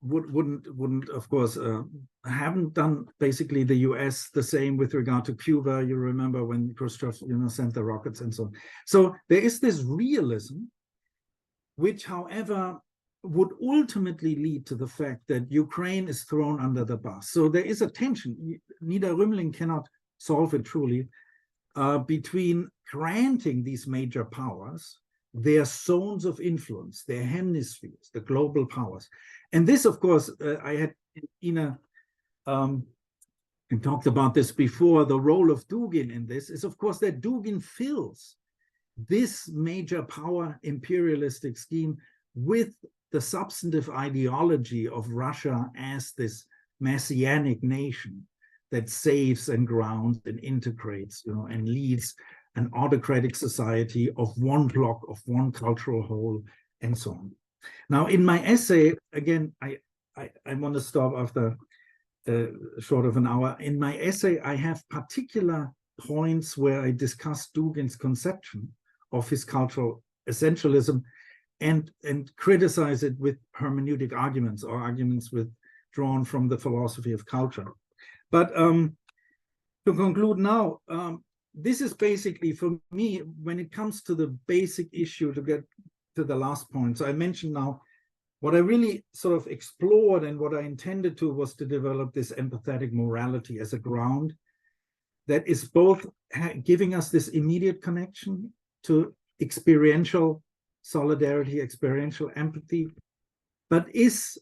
wouldn't of course haven't done basically the US the same with regard to Cuba? You remember when Khrushchev, you know, sent the rockets and so on. So there is this realism, which, however, would ultimately lead to the fact that Ukraine is thrown under the bus. So there is a tension. Niederrümeling cannot solve it truly, between granting these major powers their zones of influence, their hemispheres, the global powers. And this, of course, I had, Ina, and talked about this before, the role of Dugin in this is, of course, that Dugin fills this major power imperialistic scheme with the substantive ideology of Russia as this messianic nation that saves and grounds and integrates, you know, and leads an autocratic society of one block, of one cultural whole, and so on. Now, in my essay, again, I want to stop after short of an hour. In my essay, I have particular points where I discuss Dugin's conception of his cultural essentialism and criticize it with hermeneutic arguments, or arguments drawn from the philosophy of culture. But to conclude now, this is basically, for me, when it comes to the basic issue, to get to the last point. So I mentioned now, what I really sort of explored and what I intended to was to develop this empathetic morality as a ground that is both giving us this immediate connection to experiential solidarity, experiential empathy, but is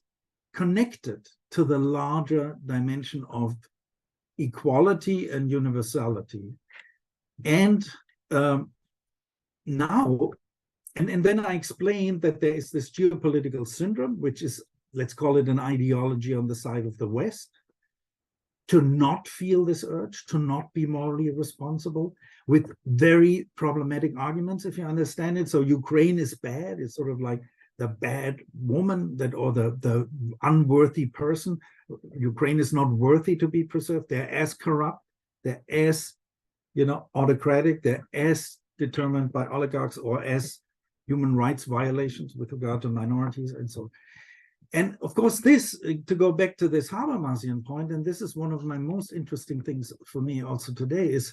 connected to the larger dimension of equality and universality. And now, and then I explained that there is this geopolitical syndrome, which is, let's call it an ideology on the side of the West, to not feel this urge, to not be morally responsible, with very problematic arguments, if you understand it. So Ukraine is bad. It's sort of like the bad woman, that, or the unworthy person. Ukraine is not worthy to be preserved. They're as corrupt, they're as, you know, autocratic, they're as determined by oligarchs, or as human rights violations with regard to minorities and so on. And of course, this, to go back to this Habermasian point, and this is one of my most interesting things for me also today, is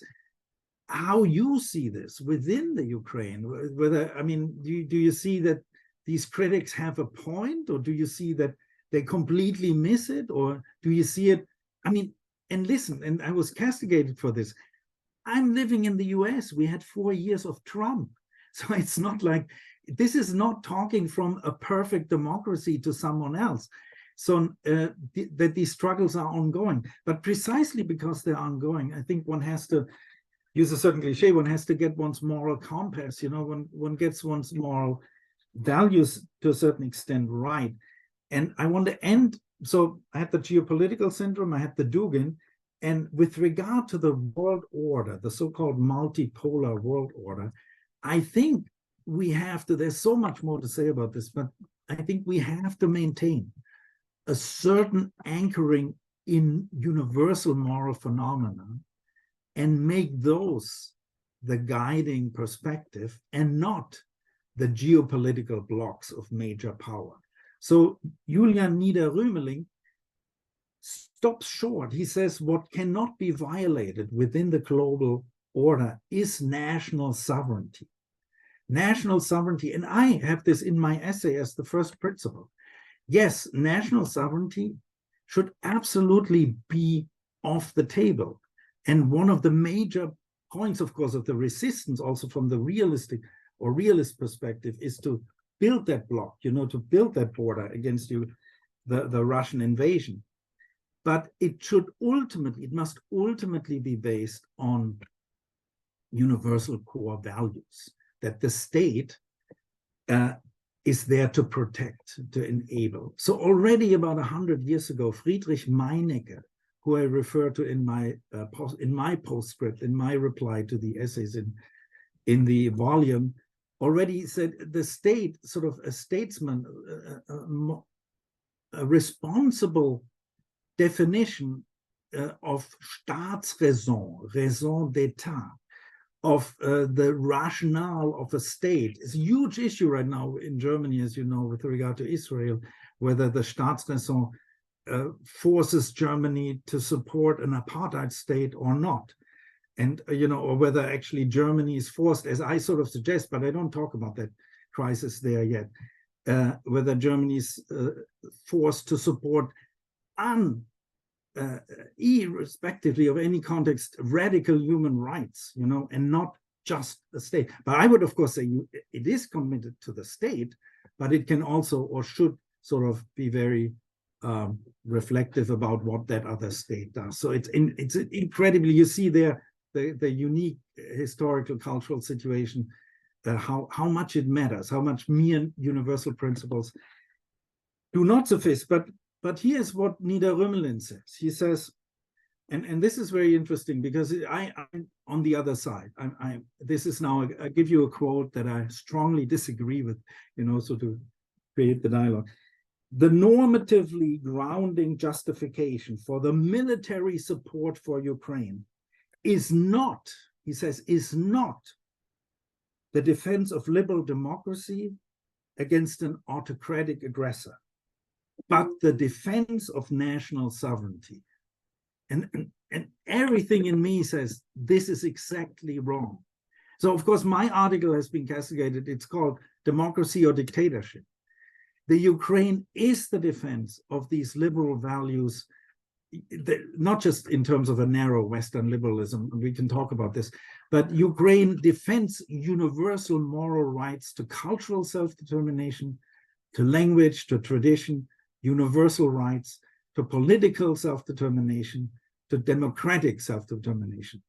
how you see this within the Ukraine. Whether, I mean, do you see that these critics have a point, or do you see that they completely miss it, or do you see it? I mean, and listen, and I was castigated for this. I'm living in the US. We had 4 years of Trump. So it's not like, this is not talking from a perfect democracy to someone else. So that these struggles are ongoing. But precisely because they're ongoing, I think one has to use a certain cliche, one has to get one's moral compass, one gets one's moral values to a certain extent right. And I want to end, so I had the geopolitical syndrome, I had the Dugin, and with regard to the world order, the so-called multipolar world order, I think we have to, there's so much more to say about this, but I think we have to maintain a certain anchoring in universal moral phenomena and make those the guiding perspective and not the geopolitical blocks of major power. So Julian Nieder-Rümelin stops short. He says what cannot be violated within the global order is national sovereignty. National sovereignty, and I have this in my essay as the first principle. Yes, national sovereignty should absolutely be off the table. And one of the major points, of course, of the resistance, also from the realistic or realist perspective, is to build that block, to build that border against the Russian invasion. But it must ultimately be based on universal core values that the state is there to protect, to enable. So already about 100 years ago, Friedrich Meinecke, who I refer to in my postscript, in my reply to the essays in the volume, already said the state, sort of a statesman, a responsible definition of Staatsräson, raison d'état, of the rationale of a state. It's a huge issue right now in Germany, as you know, with regard to Israel, whether the Staatsräson forces Germany to support an apartheid state or not. And, or whether actually Germany is forced, as I sort of suggest, but I don't talk about that crisis there yet, whether Germany is forced to support irrespectively of any context, radical human rights, and not just the state. But I would, of course, say it is committed to the state, but it can also or should sort of be very reflective about what that other state does. So it's incredibly, you see there the unique historical cultural situation, how much it matters, how much mere universal principles do not suffice. But here's what Nieder-Rümelin says. He says, and this is very interesting because I'm on the other side. This is now, I give you a quote that I strongly disagree with, so to create the dialogue. The normatively grounding justification for the military support for Ukraine is not, he says, is not the defense of liberal democracy against an autocratic aggressor, but the defense of national sovereignty. And everything in me says this is exactly wrong. So, of course, my article has been castigated. It's called Democracy or Dictatorship. The Ukraine is the defense of these liberal values, not just in terms of a narrow Western liberalism, we can talk about this, but Ukraine defends universal moral rights to cultural self-determination, to language, to tradition, universal rights, to political self-determination, to democratic self-determination.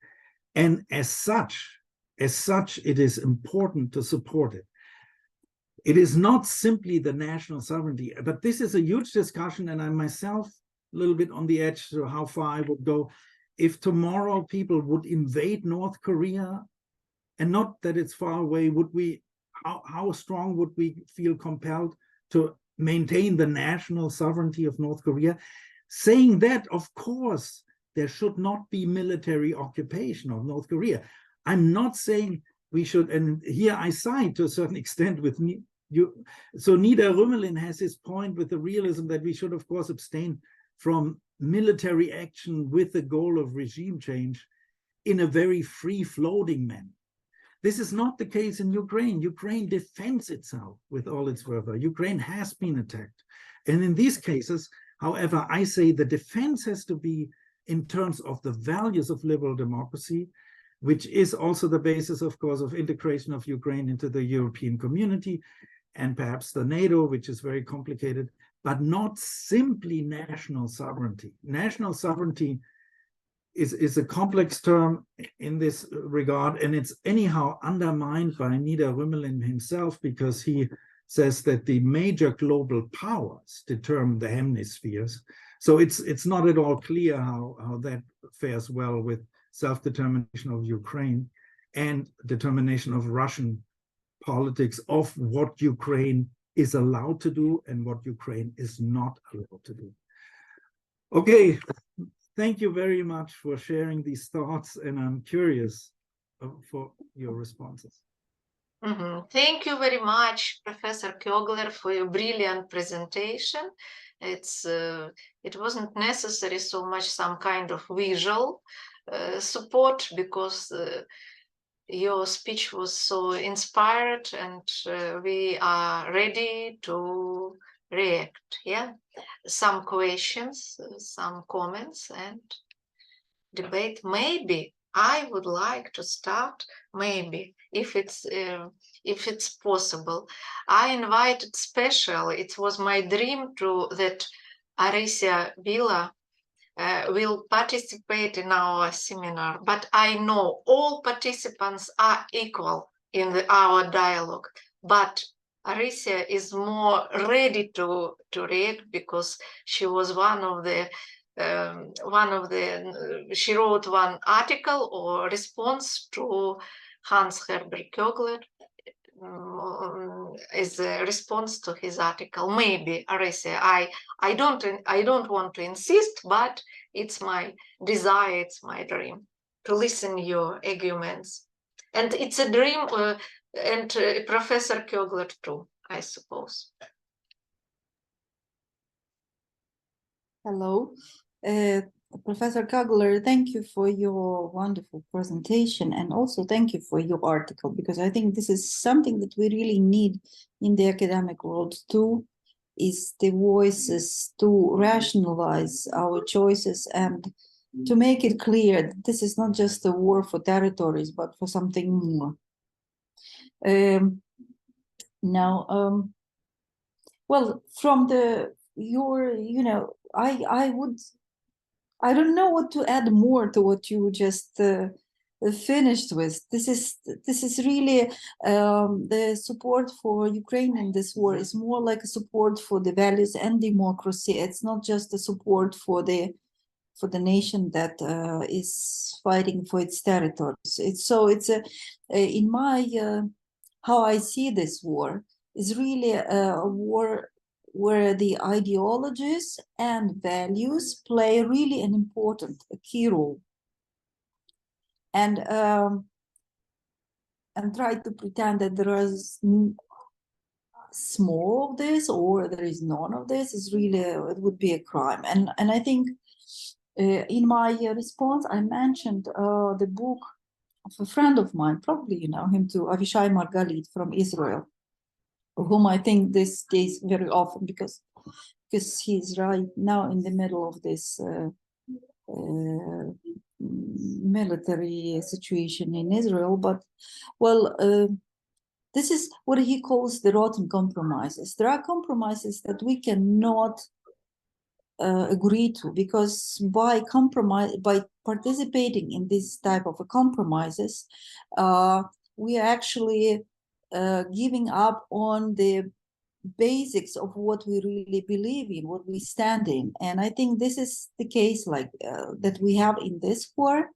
And as such, it is important to support it. It is not simply the national sovereignty, but this is a huge discussion, and I'm myself a little bit on the edge to how far I would go. If tomorrow people would invade North Korea, and not that it's far away, how strong would we feel compelled to maintain the national sovereignty of North Korea? Saying that, of course, there should not be military occupation of North Korea. I'm not saying we should, and here I side to a certain extent with you. So Nieder-Rümelin has his point with the realism that we should, of course, abstain from military action with the goal of regime change in a very free-floating manner. This is not the case in Ukraine. Ukraine defends itself with all its fervor. Ukraine has been attacked. And in these cases, however, I say the defense has to be in terms of the values of liberal democracy, which is also the basis, of course, of integration of Ukraine into the European community and perhaps the NATO, which is very complicated. but not simply national sovereignty. National sovereignty is a complex term in this regard, and it's anyhow undermined by Nida Rümelin himself, because he says that the major global powers determine the hemispheres. So it's not at all clear how that fares well with self-determination of Ukraine and determination of Russian politics of what Ukraine is allowed to do and what Ukraine is not allowed to do. Okay, thank you very much for sharing these thoughts, and I'm curious for your responses. Thank you very much, Professor Kögler, for your brilliant presentation. It wasn't necessary so much some kind of visual support, because your speech was so inspired, and we are ready to react. Yeah, some questions, some comments, and debate. Maybe I would like to start. Maybe if it's possible, I invited specially. It was my dream that Arisia Villa will participate in our seminar, but I know all participants are equal in our dialogue, but Arisia is more ready to react, because she was she wrote one article or response to Hans-Herbert Kögler as a response to his article. Maybe, Arisia, I don't want to insist, but it's my desire, it's my dream to listen your arguments. And it's a dream, and Professor Kögler too, I suppose. Hello. Professor Kögler, thank you for your wonderful presentation, and also thank you for your article, because I think this is something that we really need in the academic world too, is the voices to rationalize our choices and to make it clear that this is not just a war for territories, but for something more. Well, from I don't know what to add more to what you just finished with. This is really the support for Ukraine in this war is more like a support for the values and democracy. It's not just a support for the nation that is fighting for its territories. In my how I see this war is really a war where the ideologies and values play really an a key role, and try to pretend that there is small of this or there is none of this is really, it would be a crime. And I think in my response I mentioned the book of a friend of mine, probably you know him too, Avishai Margalit from Israel, whom I think this case very often because he's right now in the middle of this military situation in Israel. But well, this is what he calls the rotten compromises. There are compromises that we cannot agree to, because by participating in this type of compromises, we are actually giving up on the basics of what we really believe in, what we stand in. And I think this is the case like that we have in this war.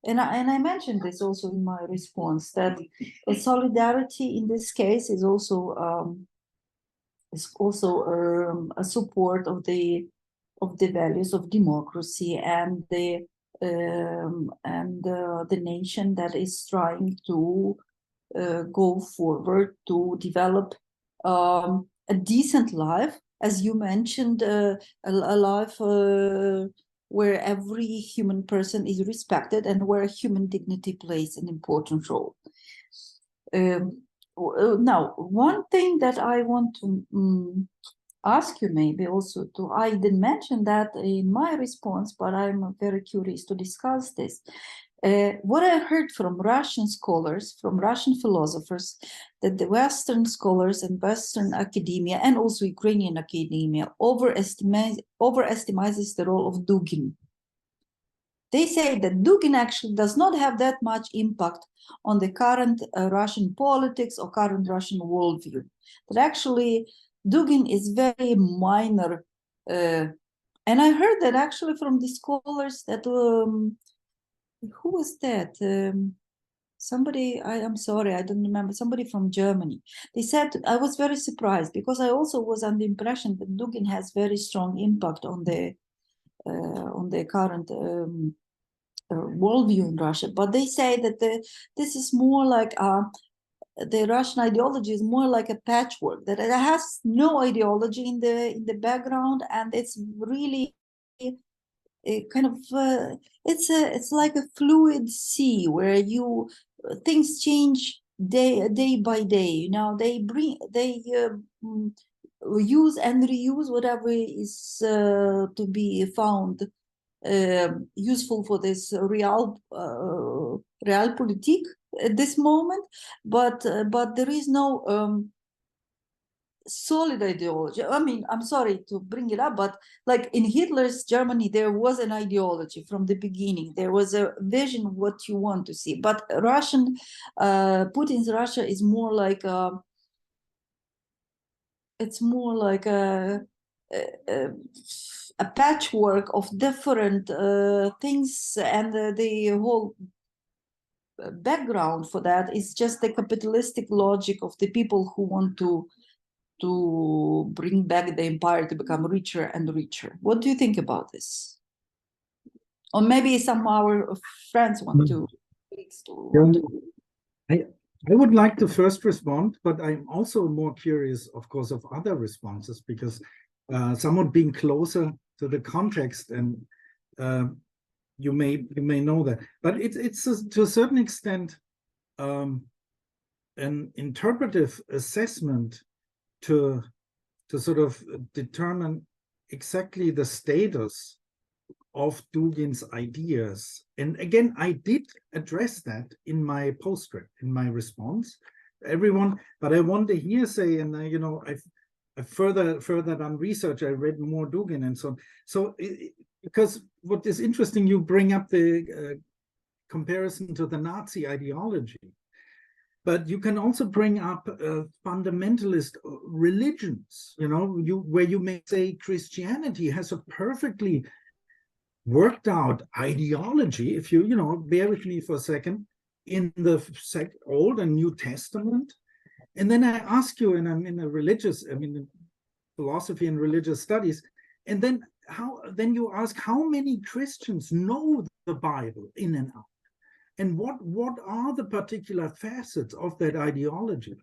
And I mentioned this also in my response, that solidarity in this case is also a support of the values of democracy and the nation that is trying to go forward to develop a decent life, as you mentioned, a life where every human person is respected and where human dignity plays an important role. Now, one thing that I want to ask you maybe also to, I didn't mention that in my response, but I'm very curious to discuss this. What I heard from Russian scholars, from Russian philosophers, that the Western scholars and Western academia, and also Ukrainian academia, overestimates the role of Dugin. They say that Dugin actually does not have that much impact on the current Russian politics or current Russian worldview. That actually Dugin is very minor. And I heard that actually from the scholars that, who was that? Somebody, I'm sorry, I don't remember, somebody from Germany. They said, I was very surprised because I also was under the impression that Dugin has very strong impact on the current worldview in Russia. But they say that this is more like the Russian ideology is more like a patchwork, that it has no ideology in the background, and it's really kind of it's like a fluid sea where things change day by day. You know, they use and reuse whatever is to be found useful for this realpolitik at this moment, but there is no solid ideology. I mean, I'm sorry to bring it up, but like in Hitler's Germany, there was an ideology from the beginning. There was a vision of what you want to see. But Putin's Russia is more like it's more like a patchwork of different things, and the whole background for that is just the capitalistic logic of the people who want to bring back the empire to become richer and richer. What do you think about this? Or maybe some of our friends want to. I would like to first respond, but I'm also more curious, of course, of other responses, because somewhat being closer to the context, and you may know that, but it's to a certain extent an interpretive assessment to sort of determine exactly the status of Dugin's ideas. And again, I did address that in my postscript, in my response, everyone, but I want to hear say, and I've further done research, I read more Dugin and so on. So because what is interesting, you bring up the comparison to the Nazi ideology, but you can also bring up fundamentalist religions, where you may say Christianity has a perfectly worked out ideology, if you bear with me for a second, in the Old and New Testament. And then I ask you, and I'm in philosophy and religious studies, and then you ask how many Christians know the Bible in and out, and what are the particular facets of that ideology?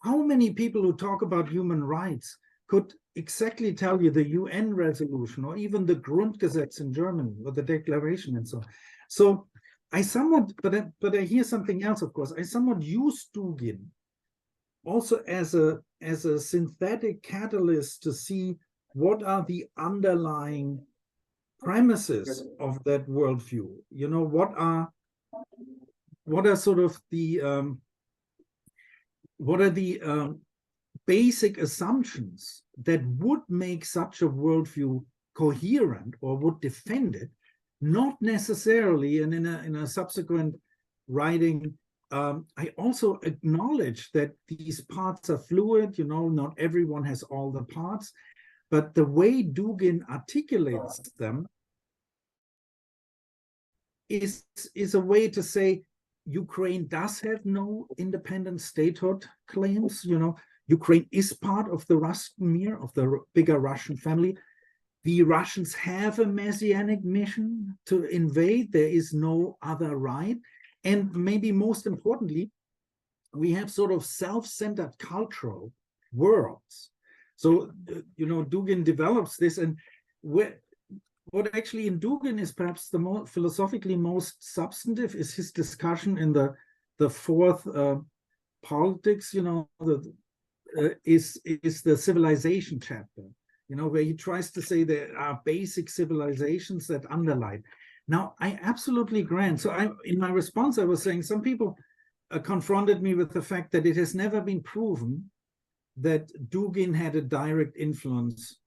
How many people who talk about human rights could exactly tell you the UN resolution or even the Grundgesetz in Germany or the Declaration and so on? So I somewhat, but I hear something else, of course. I somewhat use Dugin also as a synthetic catalyst to see what are the underlying premises of that worldview. What are sort of the basic assumptions that would make such a worldview coherent or would defend it, not necessarily, and in a subsequent writing, I also acknowledge that these parts are fluid, not everyone has all the parts, but the way Dugin articulates them is a way to say Ukraine does have no independent statehood claims. Ukraine is part of the Russian Mir, of the bigger Russian family. The Russians have a messianic mission to invade. There is no other right. And maybe most importantly, we have sort of self-centered cultural worlds. So, Dugin develops this, and what actually in Dugin is perhaps the more philosophically most substantive is his discussion in the fourth politics, is the civilization chapter, where he tries to say there are basic civilizations that underlie. Now, I absolutely grant. So in my response, I was saying some people confronted me with the fact that it has never been proven that Dugin had a direct influence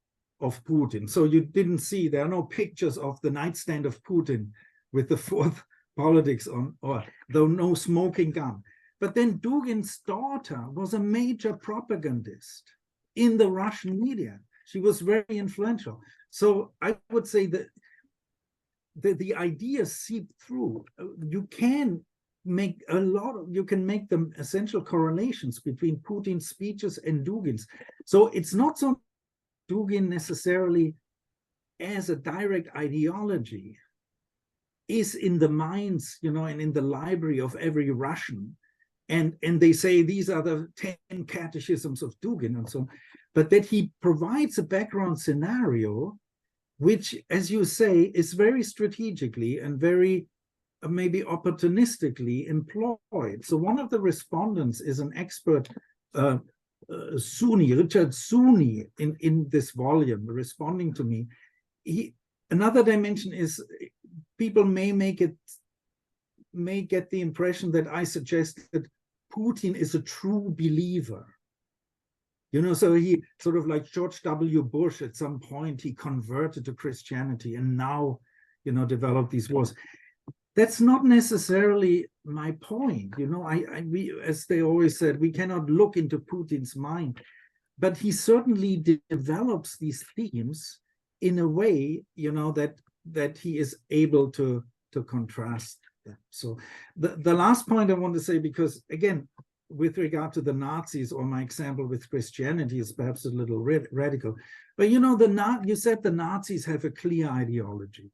of Putin. So you didn't see, there are no pictures of the nightstand of Putin with the fourth politics on, or though no smoking gun. But then Dugin's daughter was a major propagandist in the Russian media. She was very influential. So I would say that the ideas seep through. You can make you can make them essential correlations between Putin's speeches and Dugin's. So it's not so Dugin necessarily as a direct ideology is in the minds, and in the library of every Russian. And they say these are the 10 catechisms of Dugin and so on, but that he provides a background scenario, which, as you say, is very strategically and very maybe opportunistically employed. So one of the respondents is an expert, Richard Suni, in this volume, responding to me. Another dimension is people may get the impression that I suggest that Putin is a true believer. So he sort of like George W. Bush, at some point he converted to Christianity and now, developed these wars. That's not necessarily my point. We, as they always said, we cannot look into Putin's mind, but he certainly develops these themes in a way, that he is able to contrast them. So the last point I want to say, because again, with regard to the Nazis, or my example with Christianity is perhaps a little radical, but you said the Nazis have a clear ideology.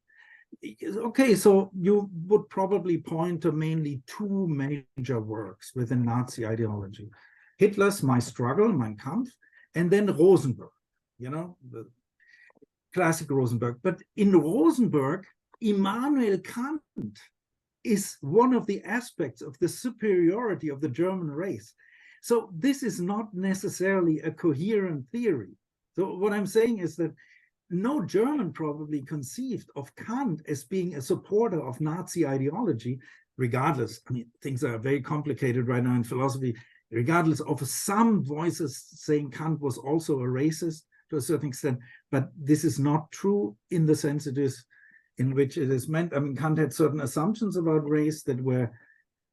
Okay, so you would probably point to mainly two major works within Nazi ideology: Hitler's My Struggle, Mein Kampf, and then Rosenberg, the classic Rosenberg. But in Rosenberg, Immanuel Kant is one of the aspects of the superiority of the German race. So this is not necessarily a coherent theory. So what I'm saying is that no German probably conceived of Kant as being a supporter of Nazi ideology, regardless. I mean, things are very complicated right now in philosophy, regardless of some voices saying Kant was also a racist to a certain extent. But this is not true in the sense it is in which it is meant. I mean, Kant had certain assumptions about race that were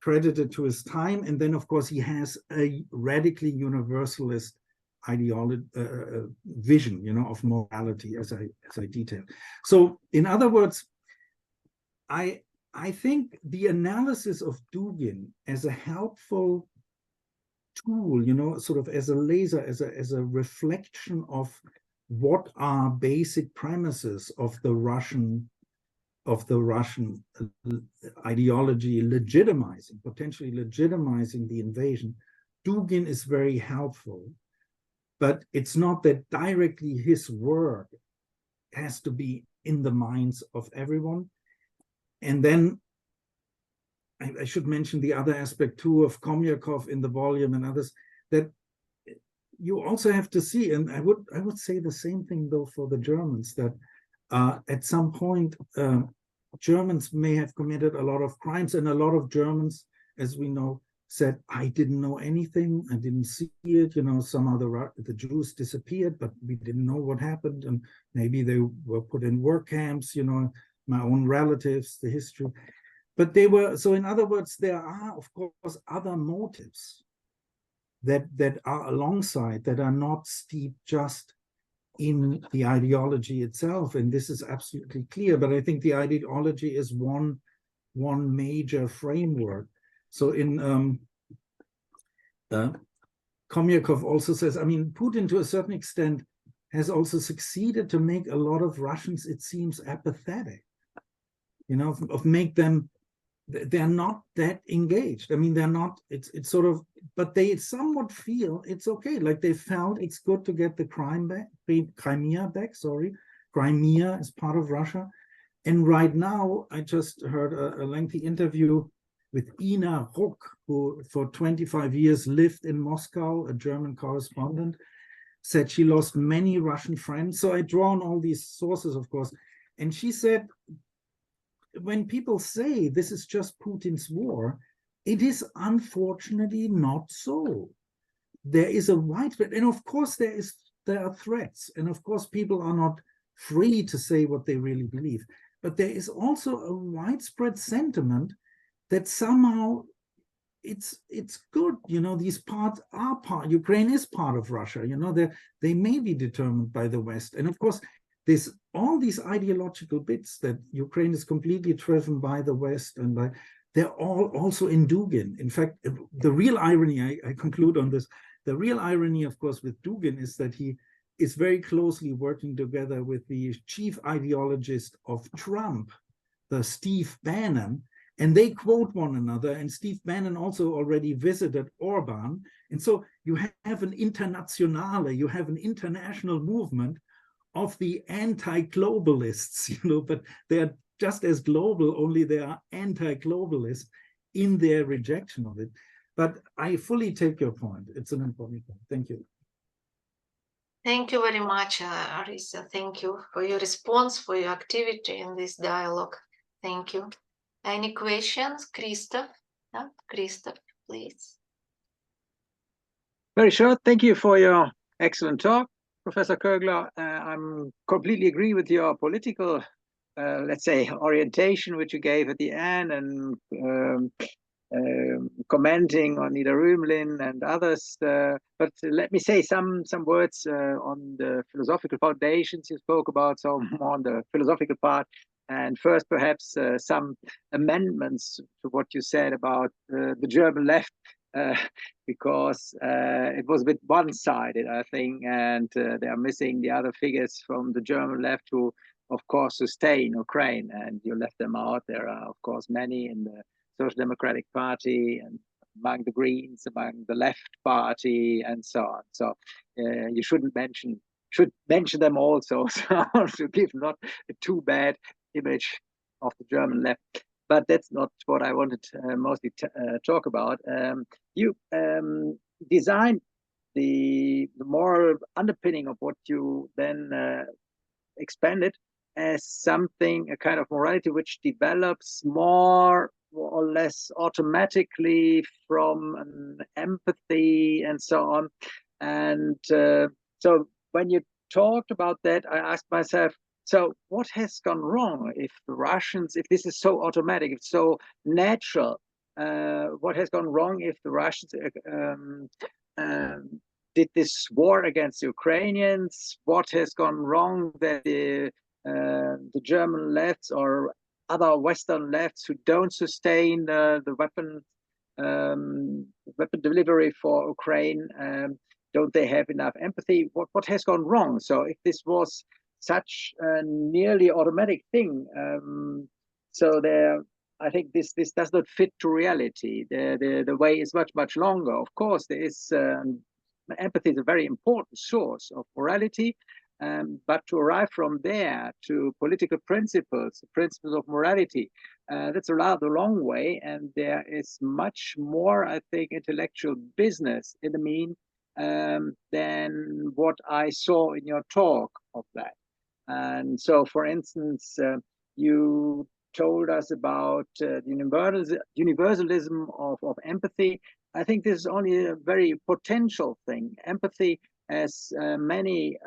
credited to his time. And then, of course, he has a radically universalist ideology, vision, of morality, as I detailed. So, in other words, I think the analysis of Dugin as a helpful tool, sort of as a laser, as a reflection of what are basic premises of the Russian ideology potentially legitimizing the invasion. Dugin is very helpful, but it's not that directly his work has to be in the minds of everyone. And then I should mention the other aspect too of Komyakov in the volume and others, that you also have to see, and I would say the same thing though for the Germans, that at some point Germans may have committed a lot of crimes, and a lot of Germans, as we know, said, I didn't know anything, I didn't see it, some the Jews disappeared, but we didn't know what happened, and maybe they were put in work camps, my own relatives, the history. But they were, so in other words, there are, of course, other motives that are alongside, that are not steeped just in the ideology itself. And this is absolutely clear, but I think the ideology is one major framework. So in Komyakov also says, I mean, Putin to a certain extent has also succeeded to make a lot of Russians, it seems, apathetic, of make them, they're not that engaged. I mean, they're not, it's sort of, but they somewhat feel it's okay. Like they felt it's good to get the Crimea back, Crimea is part of Russia. And right now, I just heard a lengthy interview with Ina Ruck, who for 25 years lived in Moscow, a German correspondent, said she lost many Russian friends. So I draw on all these sources, of course. And she said, when people say this is just Putin's war, it is unfortunately not so. There is a widespread, and of course there are threats, and of course people are not free to say what they really believe. But there is also a widespread sentiment that somehow it's good, these parts are Ukraine is part of Russia, they may be determined by the West. And of course, there's all these ideological bits that Ukraine is completely driven by the West, and they're all also in Dugin. In fact, the real irony, I conclude on this, the real irony, of course, with Dugin is that he is very closely working together with the chief ideologist of Trump, the Steve Bannon, and they quote one another. And Steve Bannon also already visited Orban. And so you have an internationale, you have an international movement of the anti-globalists, but they are just as global, only they are anti-globalist in their rejection of it. But I fully take your point. It's an important point. Thank you. Thank you very much, Arisa. Thank you for your response, for your activity in this dialogue. Thank you. Any questions? Christoph? Yeah? Christoph, please. Very short. Thank you for your excellent talk, Professor Kögler. I'm completely agree with your political, let's say, orientation, which you gave at the end, and commenting on Ida Rümelin and others. But let me say some words on the philosophical foundations you spoke about, so more on the philosophical part. And first, perhaps some amendments to what you said about the German left, because it was a bit one-sided, I think, and they are missing the other figures from the German left who, of course, sustain Ukraine, and you left them out. There are, of course, many in the Social Democratic Party and among the Greens, among the Left Party, and so on. So you should mention them also, so to give not a too bad image of the German left. But that's not what I wanted mostly to talk about. You designed the moral underpinning of what you then expanded as something, a kind of morality which develops more or less automatically from an empathy and so on. And so when you talked about that, I asked myself, so what has gone wrong if the Russians, if this is so automatic, if it's so natural, what has gone wrong if the Russians did this war against the Ukrainians? What has gone wrong that the German lefts or other Western lefts who don't sustain the weapon delivery for Ukraine, don't they have enough empathy? What has gone wrong? So if this was such a nearly automatic thing, so I think this does not fit to reality. The way is much longer. Of course, there is empathy is a very important source of morality, but to arrive from there to political principles of morality, that's a rather long way, and there is much more, I think, intellectual business in the mean than what I saw in your talk of that. And so, for instance, you told us about the universalism of empathy. I think this is only a very potential thing. Empathy, as many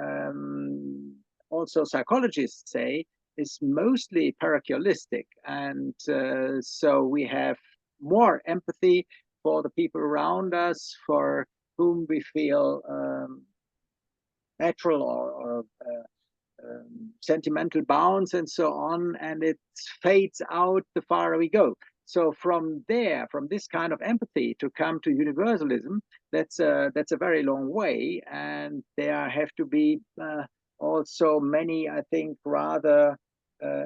also psychologists say, is mostly parochialistic. And so we have more empathy for the people around us, for whom we feel natural or sentimental bonds and so on, and it fades out the farther we go. So from there, from this kind of empathy to come to universalism, that's a very long way, and there have to be also many, I think, rather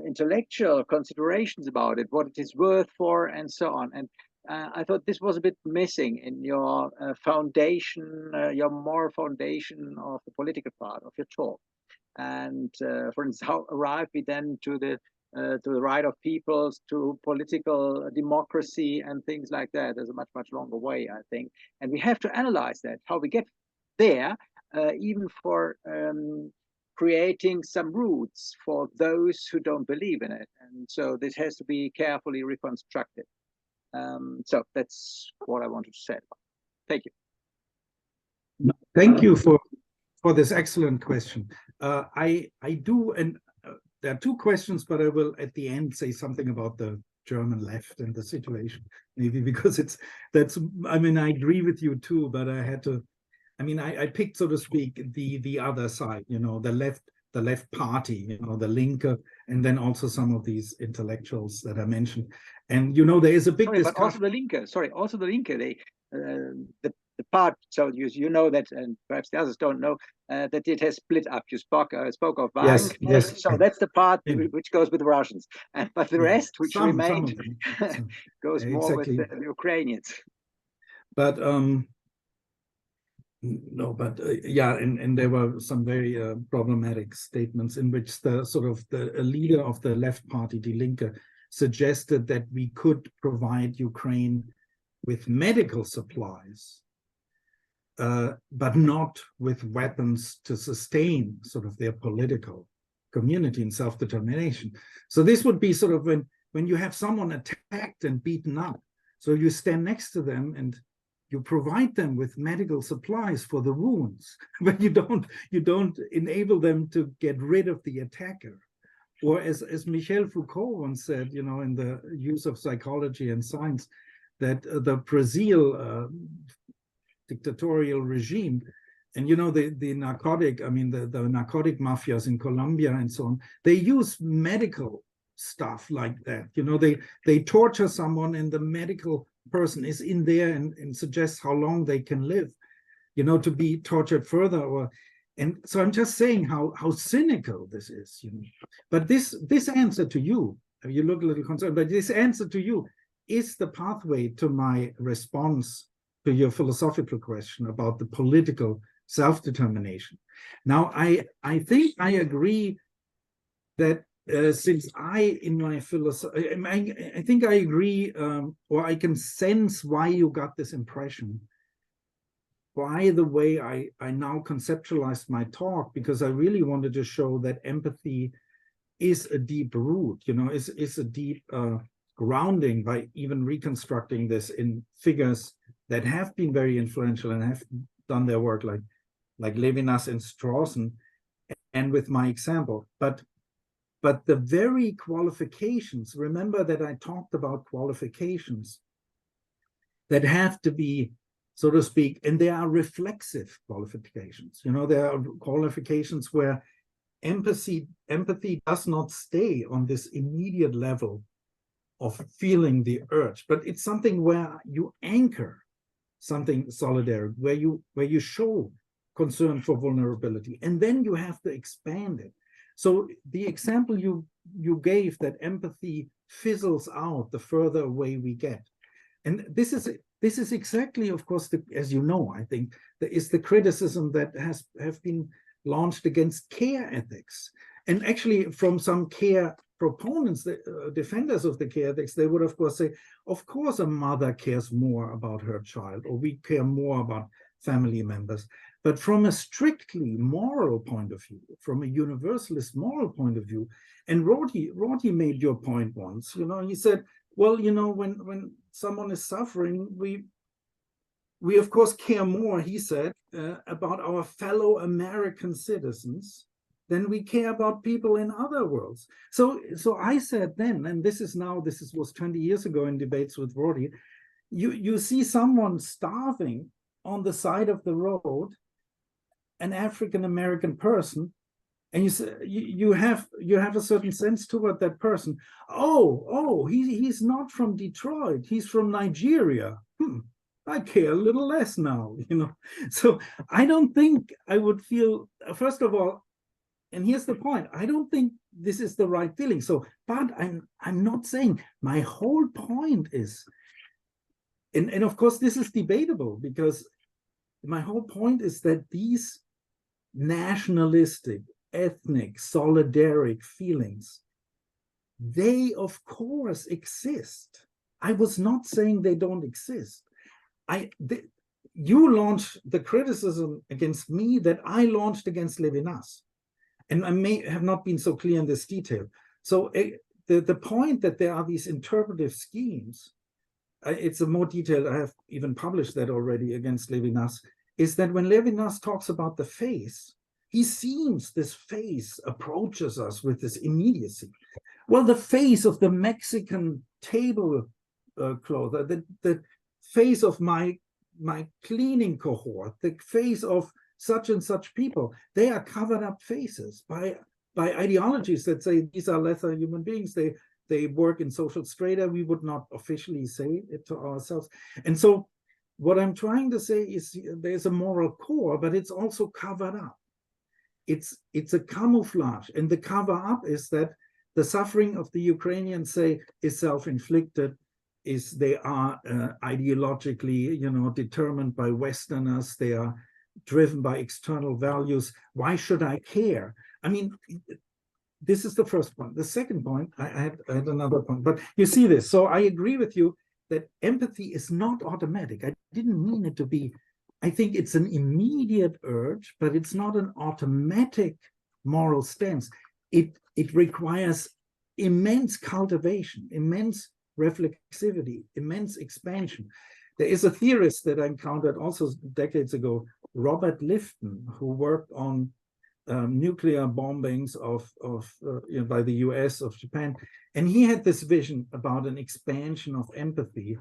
intellectual considerations about it, what it is worth for, and so on. And I thought this was a bit missing in your foundation, your moral foundation of the political part of your talk. And for instance, how arrive we then to the right of peoples, to political democracy and things like that? There's a much longer way, I think, and we have to analyze that, how we get there, even for creating some roots for those who don't believe in it. And so this has to be carefully reconstructed. So that's what I wanted to say. Thank you. Thank you for this excellent question. I do, and there are two questions, but I will at the end say something about the German left and the situation, maybe because I mean, I agree with you too, but I had to, I mean, I picked, so to speak, the other side, you know, the left party, you know, the Linke, and then also some of these intellectuals that I mentioned. And, you know, there is a big discussion. But also the Linke, also the Linke, the part, so you know that, and perhaps the others don't know, that it has split up. You spoke of Wagen. Yes. So that's the part which goes with the Russians. But the rest, which remained, goes more with the Ukrainians. But no, but yeah, and there were some very problematic statements in which the leader of the left party, Die Linke, suggested that we could provide Ukraine with medical supplies, but not with weapons to sustain sort of their political community and self-determination. So this would be sort of when you have someone attacked and beaten up, so you stand next to them and you provide them with medical supplies for the wounds, but you don't enable them to get rid of the attacker. Or as Michel Foucault once said, you know, in the use of psychology and science, that the Brazil dictatorial regime, and you know, the narcotic, I mean, the narcotic mafias in Colombia and so on, they use medical stuff like that. You know, they torture someone and the medical person is in there and suggests how long they can live, you know, to be tortured further. And so I'm just saying how cynical this is, you know. But this answer to you, you look a little concerned, but this answer to you is the pathway to my response to your philosophical question about the political self-determination. Now, I think I agree that since in my philosophy, I think I agree, or I can sense why you got this impression. By the way, I now conceptualized my talk, because I really wanted to show that empathy is a deep root, you know, is a deep grounding by even reconstructing this in figures that have been very influential and have done their work, like Levinas and Strawson, and with my example. But the very qualifications, remember that I talked about qualifications that have to be, so to speak, and they are reflexive qualifications. You know, there are qualifications where empathy does not stay on this immediate level of feeling the urge, but it's something where you anchor something solidarity, where you show concern for vulnerability, and then you have to expand it. So the example you gave, that empathy fizzles out the further away we get, and this is exactly, of course, as you know, I think, there is the criticism that have been launched against care ethics, and actually from some care proponents, the defenders of the care ethics, they would of course say, of course, a mother cares more about her child, or we care more about family members. But from a strictly moral point of view, from a universalist moral point of view, and Rorty made your point once, you know, he said, well, you know, when someone is suffering, we of course care more, he said, about our fellow American citizens than we care about people in other worlds. So I said then, and this was 20 years ago in debates with Rorty, you see someone starving on the side of the road, an African-American person, and you say, you have a certain sense toward that person. Oh, he's not from Detroit, he's from Nigeria. I care a little less now, you know. So I don't think I would feel, first of all, and here's the point, I don't think this is the right feeling. So, but I'm not saying, my whole point is, and of course this is debatable, because my whole point is that these nationalistic, ethnic, solidaric feelings, they of course exist. I was not saying they don't exist. You launched the criticism against me that I launched against Levinas. And I may have not been so clear in this detail. So the point that there are these interpretive schemes, it's a more detailed, I have even published that already against Levinas, is that when Levinas talks about the face, he seems this face approaches us with this immediacy. Well, the face of the Mexican table clother, the face of my cleaning cohort, the face of such and such people, they are covered up faces by ideologies that say these are lesser human beings. They work in social strata. We would not officially say it to ourselves. And so what I'm trying to say is there's a moral core, but it's also covered up. It's a camouflage. And the cover up is that the suffering of the Ukrainians, say, is self-inflicted, is they are ideologically, determined by Westerners. They are driven by external values. Why should I care? I mean, this is the first point. The second point, I had another point, but you see this. So I agree with you that empathy is not automatic. I didn't mean it to be. I think it's an immediate urge, but it's not an automatic moral stance. It requires immense cultivation, immense reflexivity, immense expansion. There is a theorist that I encountered also decades ago, Robert Lifton, who worked on nuclear bombings by the US of Japan. And he had this vision about an expansion of empathy.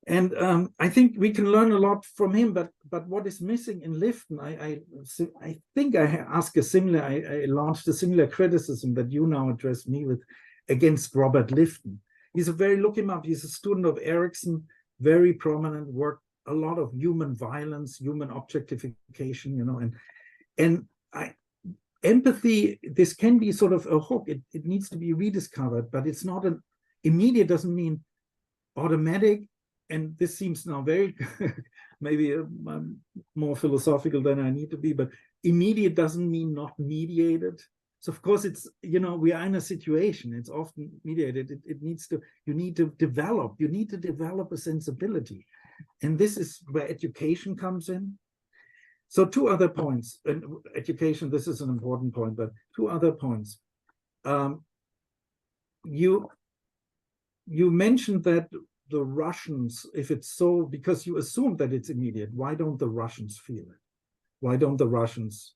And I think we can learn a lot from him, but what is missing in Lifton, I think I launched a similar criticism that you now address me with against Robert Lifton. Look him up, he's a student of Erickson, very prominent, worked a lot of human violence, human objectification, empathy, this can be sort of a hook. It needs to be rediscovered, but it's not an immediate, doesn't mean automatic. And this seems now very, maybe I'm more philosophical than I need to be, but immediate doesn't mean not mediated. So of course it's, we are in a situation, it's often mediated. You need to develop a sensibility. And this is where education comes in. So two other points, and education, this is an important point, but two other points. You mentioned that the Russians, if it's so, because you assume that it's immediate, why don't the Russians feel it? Why don't the Russians,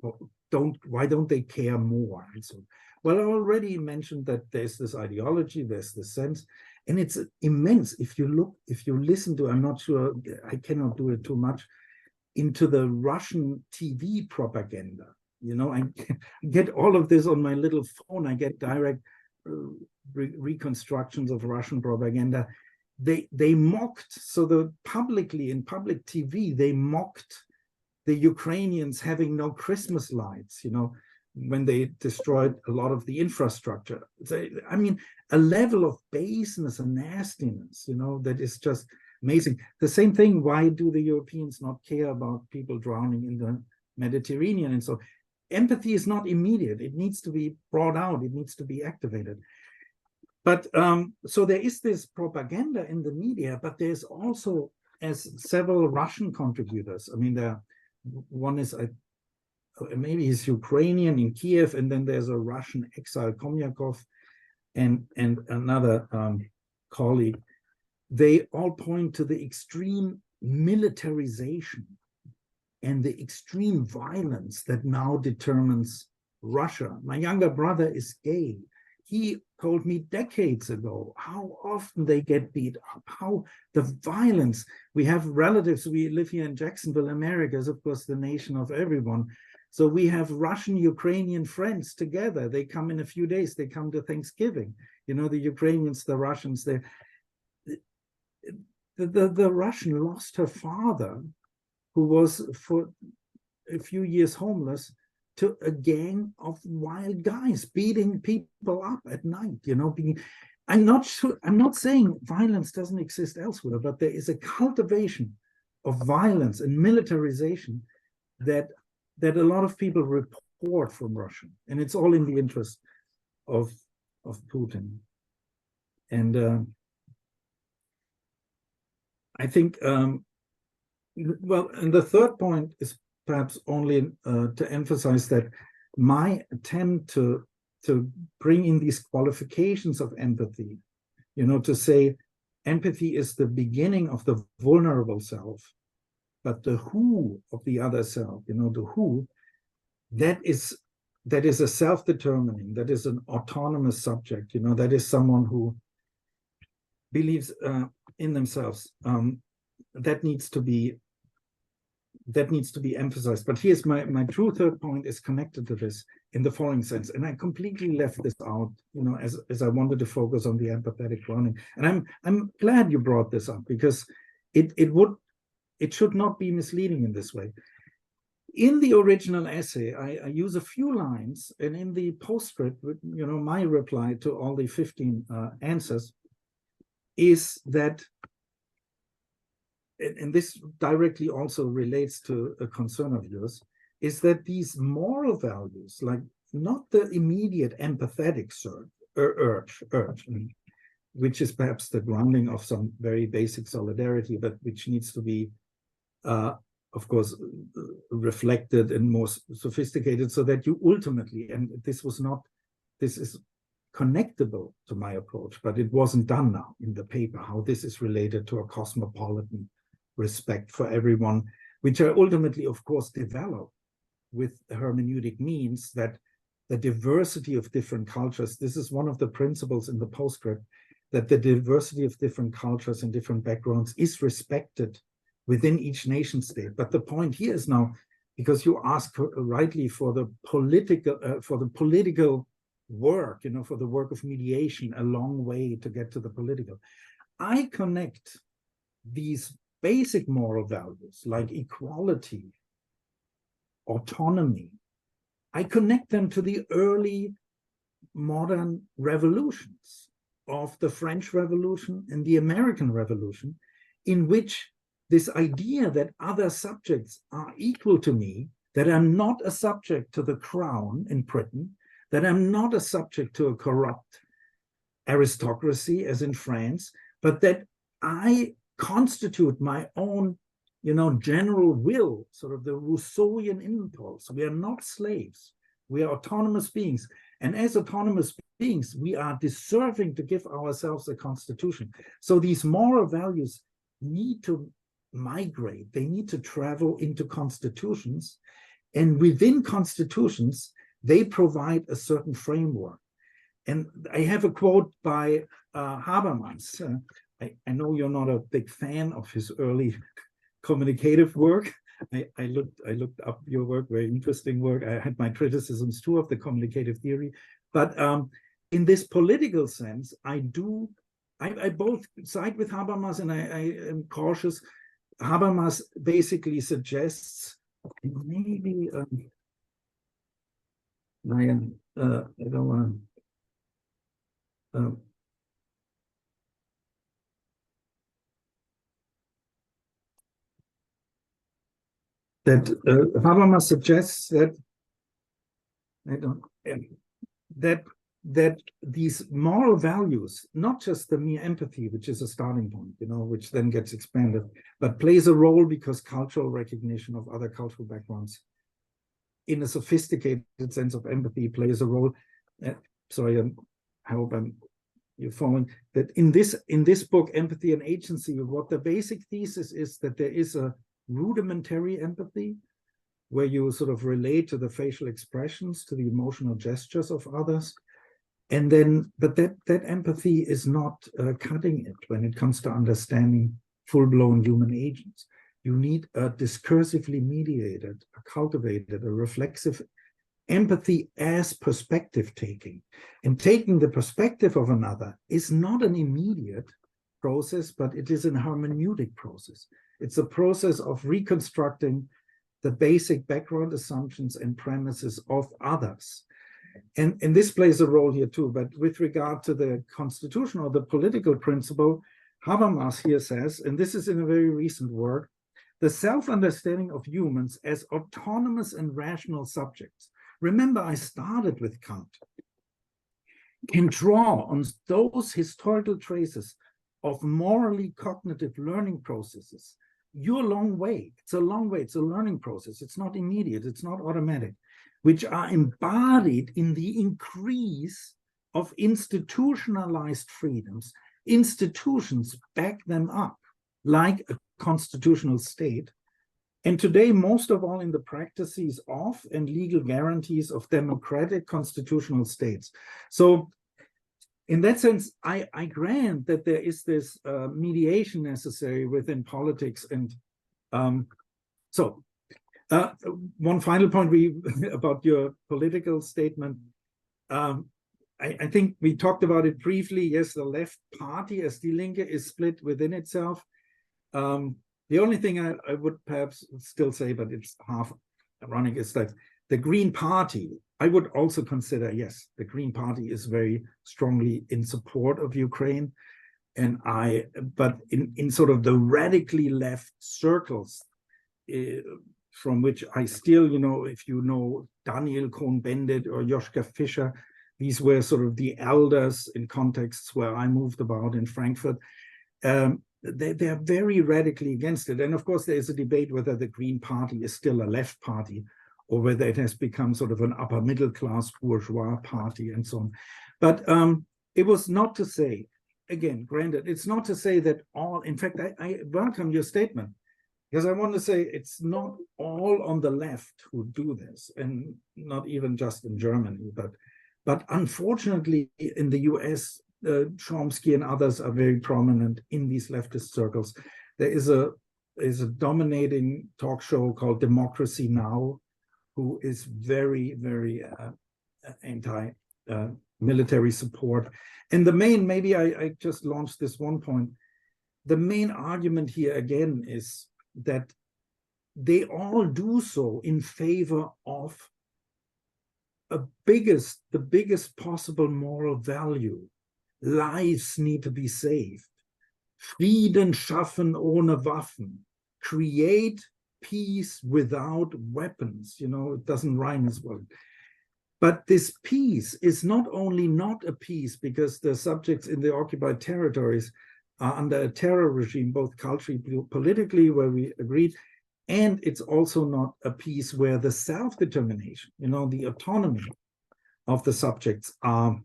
why don't they care more? And so, well, I already mentioned that there's this ideology, there's this sense, and it's immense. If you listen to, I'm not sure, I cannot do it too much, into the Russian TV propaganda. I get all of this on my little phone. I get direct reconstructions of Russian propaganda. They mocked, so publicly in public TV, they mocked the Ukrainians having no Christmas lights, when they destroyed a lot of the infrastructure. I mean, a level of baseness and nastiness, that is just amazing. The same thing, why do the Europeans not care about people drowning in the Mediterranean? And so empathy is not immediate. It needs to be brought out. It needs to be activated. But so there is this propaganda in the media, but there's also, as several Russian contributors, I mean, one is, maybe he's Ukrainian in Kiev, and then there's a Russian exile, Komyakov, and another colleague. They all point to the extreme militarization and the extreme violence that now determines Russia. My younger brother is gay. He told me decades ago how often they get beat up, how the violence. We have relatives, we live here in Jacksonville, America is of course the nation of everyone. So we have Russian, Ukrainian friends together. They come in a few days, they come to Thanksgiving. The Ukrainians, the Russians, the Russian lost her father, who was for a few years homeless, to a gang of wild guys beating people up at night. I'm not sure. I'm not saying violence doesn't exist elsewhere, but there is a cultivation of violence and militarization that a lot of people report from Russia, and it's all in the interest of Putin. And I think, well, and the third point is perhaps only to emphasize that my attempt to bring in these qualifications of empathy, to say empathy is the beginning of the vulnerable self, but the who of the other self, the who, that is a self-determining, that is an autonomous subject, that is someone who believes in themselves. That needs to be emphasized. But here's my true third point is connected to this in the following sense. And I completely left this out, as I wanted to focus on the empathetic learning. And I'm glad you brought this up, because it should not be misleading in this way. In the original essay, I use a few lines, and in the postscript, my reply to all the 15 answers is that, and this directly also relates to a concern of yours, is that these moral values, like not the immediate empathetic urge, which is perhaps the grounding of some very basic solidarity, but which needs to be, of course, reflected and more sophisticated, so that you ultimately, and this is connectable to my approach, but it wasn't done now in the paper, how this is related to a cosmopolitan respect for everyone, which I ultimately, of course, develop with hermeneutic means that the diversity of different cultures, this is one of the principles in the postscript, that the diversity of different cultures and different backgrounds is respected within each nation state. But the point here is now, because you ask rightly for the political work, for the work of mediation, a long way to get to the political. I connect these basic moral values like equality, autonomy, I connect them to the early modern revolutions of the French Revolution and the American Revolution, in which this idea that other subjects are equal to me, that I'm not a subject to the crown in Britain, that I'm not a subject to a corrupt aristocracy as in France, but that I constitute my own, general will, sort of the Rousseauian impulse. We are not slaves. We are autonomous beings. And as autonomous beings, we are deserving to give ourselves a constitution. So these moral values need to migrate. They need to travel into constitutions. And within constitutions, they provide a certain framework. And I have a quote by Habermas. I know you're not a big fan of his early communicative work. I looked up your work, very interesting work. I had my criticisms too of the communicative theory. But in this political sense, I both side with Habermas, and I am cautious. Habermas basically suggests maybe I don't want to. That Habermas suggests that these moral values, not just the mere empathy, which is a starting point, which then gets expanded, but plays a role because cultural recognition of other cultural backgrounds, in a sophisticated sense of empathy, plays a role. Sorry, I hope you're following that in this book, Empathy and Agency. What the basic thesis is that there is a rudimentary empathy, where you sort of relate to the facial expressions, to the emotional gestures of others, and then, but that empathy is not cutting it when it comes to understanding full-blown human agents. You need a discursively mediated, a cultivated, a reflexive empathy as perspective taking. And taking the perspective of another is not an immediate process, but it is a hermeneutic process. It's a process of reconstructing the basic background assumptions and premises of others. And this plays a role here too. But with regard to the constitution or the political principle, Habermas here says, and this is in a very recent work, the self-understanding of humans as autonomous and rational subjects. Remember, I started with Kant. Can draw on those historical traces of morally cognitive learning processes you're a long way. It's a long way. It's a learning process. It's not immediate. It's not automatic, which are embodied in the increase of institutionalized freedoms. Institutions back them up like a constitutional state. And today, most of all in the practices of and legal guarantees of democratic constitutional states. So in that sense, I grant that there is this mediation necessary within politics. And one final point about your political statement. I think we talked about it briefly. Yes, the left party as Die Linke is split within itself. The only thing I would perhaps still say, but it's half ironic, is that the Green Party, I would also consider, yes, the Green Party is very strongly in support of Ukraine. But in sort of the radically left circles, from which I still, if you know Daniel Cohn-Bendit or Joschka Fischer, these were sort of the elders in contexts where I moved about in Frankfurt. They're very radically against it. And of course, there is a debate whether the Green Party is still a left party or whether it has become sort of an upper middle class bourgeois party and so on. But it was not to say, again, granted, it's not to say that all, in fact, I welcome your statement, because I want to say it's not all on the left who do this, and not even just in Germany, but unfortunately in the US, Chomsky and others are very prominent in these leftist circles. There is a dominating talk show called Democracy Now!, who is very, very anti-military support. And the main, maybe I just launched this one point, the main argument here again is that they all do so in favor of the biggest possible moral value. Lives need to be saved. Frieden schaffen ohne Waffen. Create peace without weapons. It doesn't rhyme as well. But this peace is not only not a peace because the subjects in the occupied territories are under a terror regime, both culturally, politically, where we agreed, and it's also not a peace where the self-determination, the autonomy of the subjects are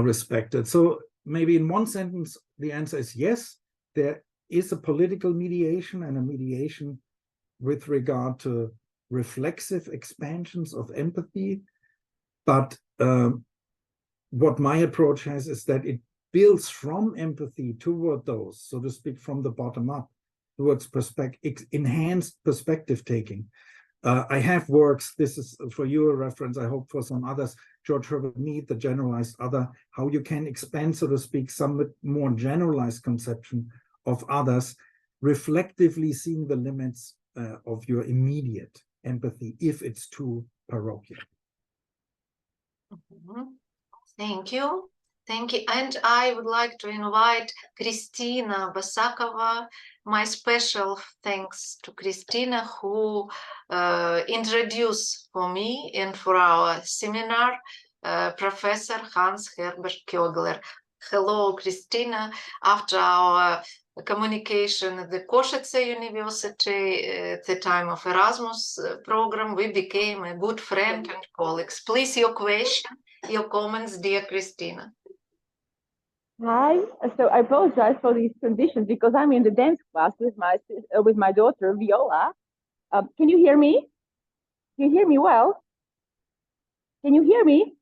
respected. So maybe in one sentence, the answer is yes, there is a political mediation and a mediation with regard to reflexive expansions of empathy. But what my approach has is that it builds from empathy toward those, so to speak, from the bottom up, towards enhanced perspective taking. I have works, this is for you a reference, I hope for some others, George Herbert Mead, The Generalized Other, how you can expand, so to speak, somewhat more generalized conception of others, reflectively seeing the limits of your immediate empathy if it's too parochial. Thank you. Thank you. And I would like to invite Kristina Basakova. My special thanks to Kristina, who introduced for me and for our seminar, Professor Hans-Herbert Kögler. Hello, Kristina. After our communication at the Košice University at the time of Erasmus program, we became a good friend and colleagues. Please, your question, your comments, dear Kristina. Hi. So I apologize for these conditions because I'm in the dance class with my daughter Viola. Can you hear me? Can you hear me well? Can you hear me?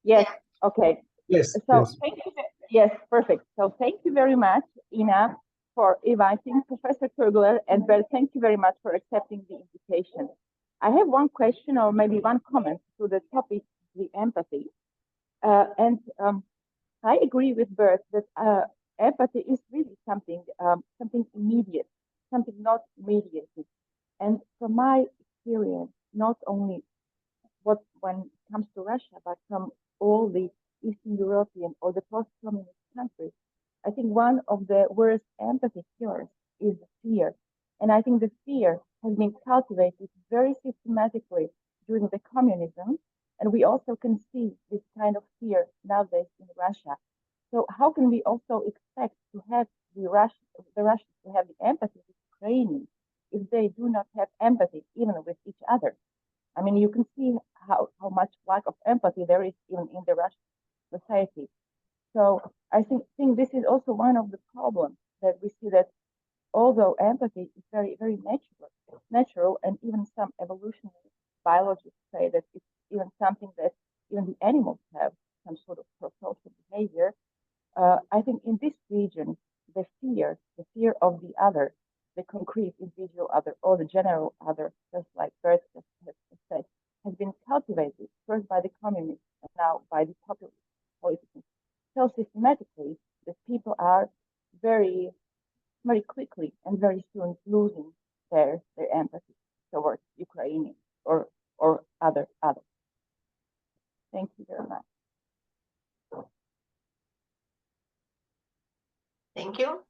Yes. Yeah. Okay. Yes. So yes. thank you. Yes, perfect. So thank you very much, Ina, for inviting Professor Kögler, and thank you very much for accepting the invitation. I have one question or maybe one comment to the topic, the empathy. I agree with Bert that empathy is really something immediate, something not mediated. And from my experience, not only when it comes to Russia, but from all the Eastern European or the post-communist countries, I think one of the worst empathy cures is fear. And I think the fear has been cultivated very systematically during the communism. And we also can see this kind of fear nowadays in Russia. So how can we also expect to have the Russians to have the empathy with Ukrainians if they do not have empathy even with each other? I mean, you can see how much lack of empathy there is even in the Russian society. So I think this is also one of the problems, that we see that although empathy is very, very natural, and even some evolutionary biologists say that it's even something that even the animals have some sort of pro-social behavior. I think in this region, the fear of the other, the concrete individual other, or the general other, just like Bert has said, has been cultivated first by the communists and now by the populist politicians so systematically that people are very, very quickly and very soon losing their empathy towards Ukrainians or others. Thank you very much. Thank you.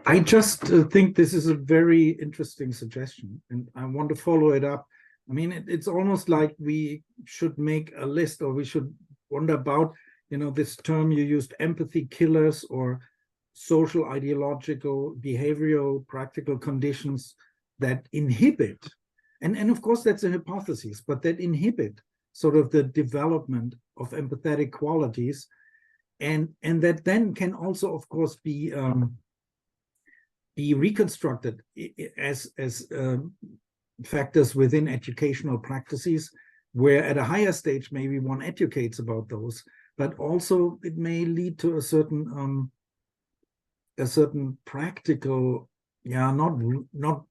I just think this is a very interesting suggestion, and I want to follow it up. I mean, it's almost like we should make a list, or we should wonder about, you know, this term you used, empathy killers, or social, ideological, behavioral, practical conditions that inhibit, and of course that's a hypothesis, but that inhibit sort of the development of empathetic qualities, and that then can also, of course, be reconstructed as factors within educational practices, where at a higher stage maybe one educates about those, but also it may lead to a certain practical, not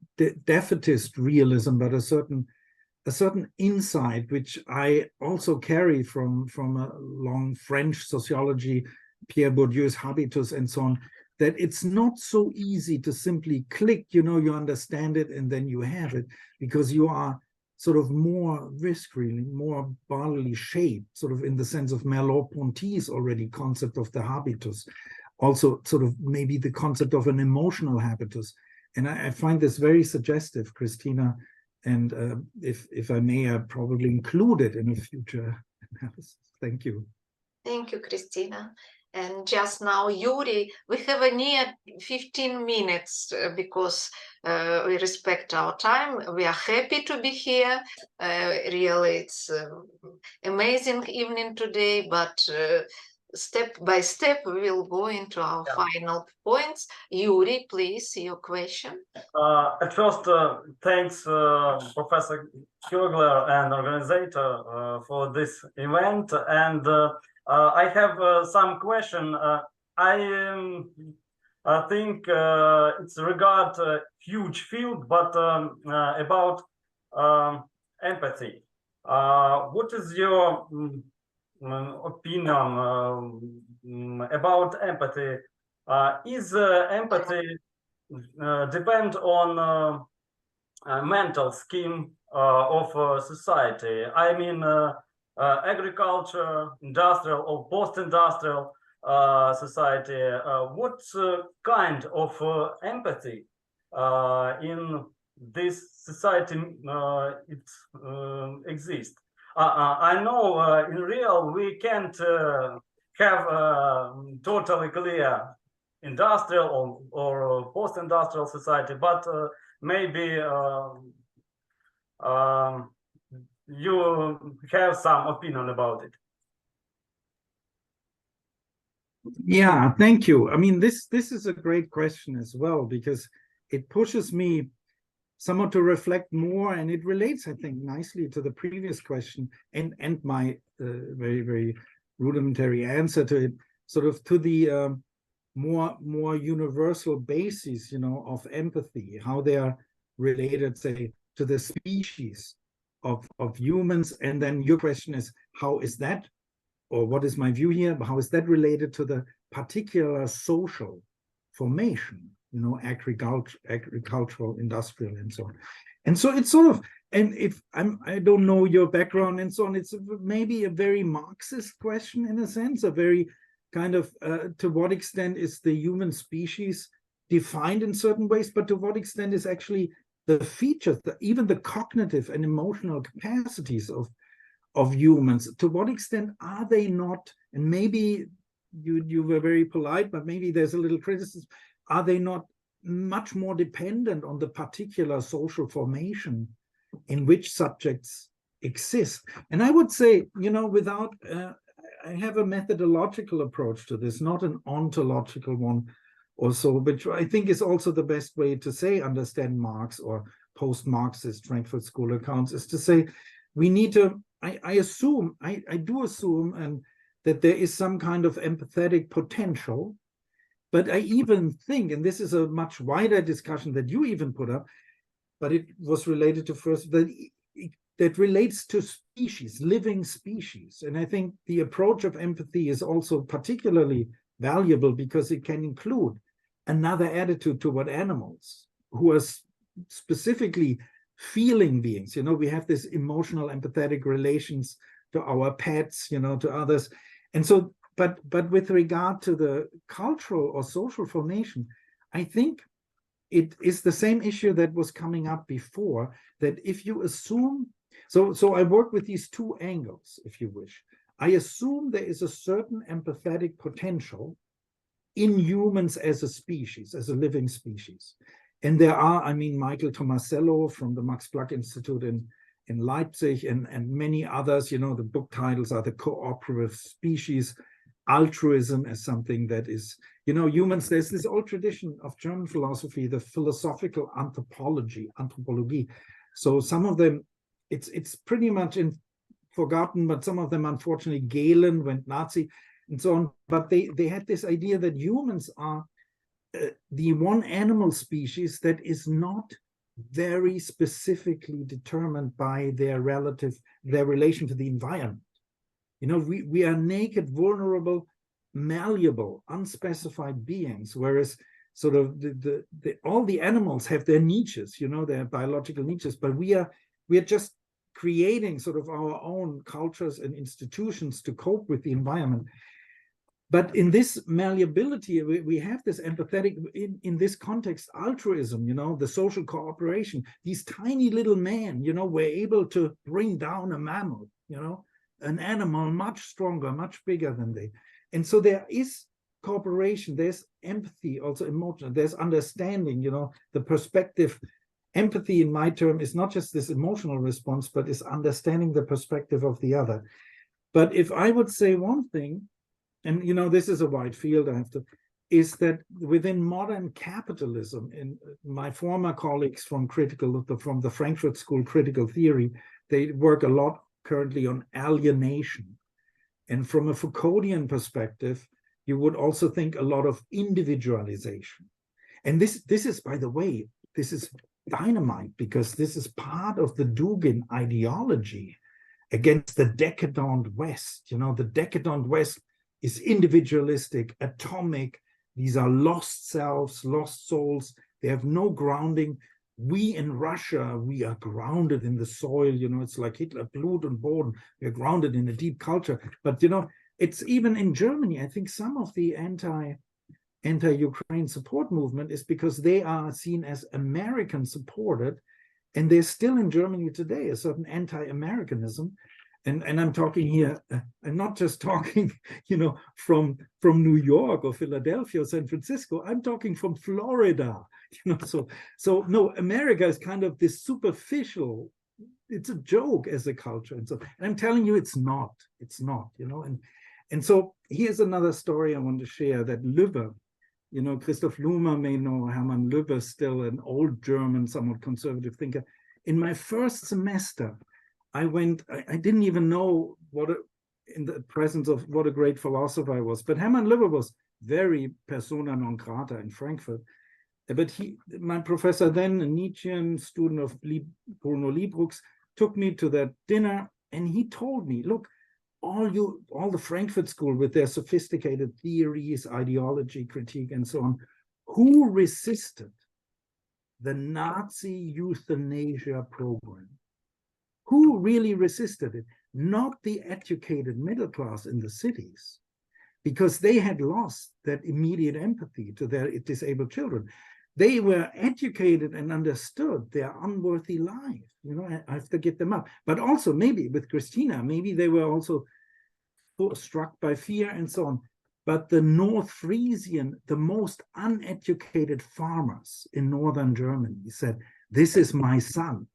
defeatist realism, but a certain insight, which I also carry from a long French sociology, Pierre Bourdieu's Habitus and so on, that it's not so easy to simply click, you know, you understand it and then you have it, because you are sort of more risk-really, more bodily shaped, sort of in the sense of Merleau-Ponty's already concept of the habitus, also sort of maybe the concept of an emotional habitus. And I find this very suggestive, Christina, and if I may, I probably include it in a future analysis. Thank you. Thank you, Christina. And just now, Yuri, we have a near 15 minutes because we respect our time. We are happy to be here. Really, it's amazing evening today, but step by step, we will go into our final points. Yuri, please, your question. At first, thanks, Professor Kögler and organizer for this event. And I have some question. I think it's regard huge field, but about empathy. What is your opinion about empathy? Is empathy depend on mental scheme of society? I mean, agriculture, industrial or post-industrial society. What kind of empathy in this society it exists? I know in real we can't have totally clear industrial or post-industrial society, but maybe you have some opinion about it. Yeah, thank you. I mean, this is a great question as well, because it pushes me somewhat to reflect more, and it relates, I think, nicely to the previous question and my very, very rudimentary answer to it, sort of to the more universal basis, you know, of empathy, how they are related, say, to the species of humans. And then your question is, how is that, or what is my view here, how is that related to the particular social formation, you know, agricultural, industrial, and so on. And so it's sort of, and if I don't know your background and so on, it's maybe a very Marxist question in a sense, a very kind of to what extent is the human species defined in certain ways, but to what extent is actually the features, even the cognitive and emotional capacities of humans? To what extent are they not, and maybe you were very polite, but maybe there's a little criticism, are they not much more dependent on the particular social formation in which subjects exist? And I would say, you know, without, I have a methodological approach to this, not an ontological one or so, which I think is also the best way to say understand Marx or post-Marxist Frankfurt School accounts, is to say we need to, I do assume and that there is some kind of empathetic potential, but I even think, and this is a much wider discussion that you even put up, but it was related to first, that relates to species, living species. And I think the approach of empathy is also particularly valuable because it can include another attitude toward animals who are specifically feeling beings. You know, we have this emotional, empathetic relations to our pets, you know, to others. And so, but with regard to the cultural or social formation, I think it is the same issue that was coming up before, that if you assume, so I work with these two angles, if you wish. I assume there is a certain empathetic potential in humans as a species, as a living species. And there are, I mean, Michael Tomasello from the Max Planck Institute in Leipzig and many others, you know, the book titles are The Cooperative Species, Altruism as something that is, you know, humans, there's this old tradition of German philosophy, the philosophical anthropology. So some of them, it's pretty much forgotten, but some of them, unfortunately, Galen went Nazi and so on. But they had this idea that humans are the one animal species that is not very specifically determined by their relation to the environment. You know, we are naked, vulnerable, malleable, unspecified beings, whereas sort of all the animals have their niches, you know, their biological niches, but we are just creating sort of our own cultures and institutions to cope with the environment. But in this malleability, we have this empathetic, in this context, altruism, you know, the social cooperation. These tiny little men, you know, were able to bring down a mammoth, you know, an animal much stronger, much bigger than they. And so there is cooperation, there's empathy, also emotional, there's understanding, you know, the perspective. Empathy, in my term, is not just this emotional response, but is understanding the perspective of the other. But if I would say one thing, and you know, this is a wide field, I have to, is that within modern capitalism, and my former colleagues from the Frankfurt School critical theory, they work a lot currently on alienation. And from a Foucauldian perspective, you would also think a lot of individualization. And this is, by the way, this is dynamite, because this is part of the Dugin ideology against the decadent West. You know, the decadent West is individualistic, atomic. These are lost selves, lost souls. They have no grounding. We in Russia, we are grounded in the soil. You know, it's like Hitler, Blut und Boden. We're grounded in a deep culture. But, you know, it's even in Germany, I think some of the anti-Ukraine support movement is because they are seen as American supported. And there's still in Germany today a certain anti-Americanism. And I'm talking here, I'm not just talking, you know, from New York or Philadelphia or San Francisco. I'm talking from Florida, you know. So no, America is kind of this superficial. It's a joke as a culture, and I'm telling you, it's not, you know. And so here's another story I want to share, that Lübbe, you know, Christoph Luhmer may know Hermann Lübbe, still an old German, somewhat conservative thinker. In my first semester, I didn't even know in the presence of what a great philosopher I was. But Hermann Lübbe was very persona non grata in Frankfurt. But my professor then, a Nietzschean student of Bruno Liebruck's, took me to that dinner, and he told me, look, all the Frankfurt School with their sophisticated theories, ideology, critique, and so on, who resisted the Nazi euthanasia program? Who really resisted it? Not the educated middle class in the cities, because they had lost that immediate empathy to their disabled children. they were educated and understood their unworthy life. You know, I have to get them up. But also maybe with Christina, maybe they were also struck by fear and so on. But the North Frisian, the most uneducated farmers in northern Germany said, this is my son.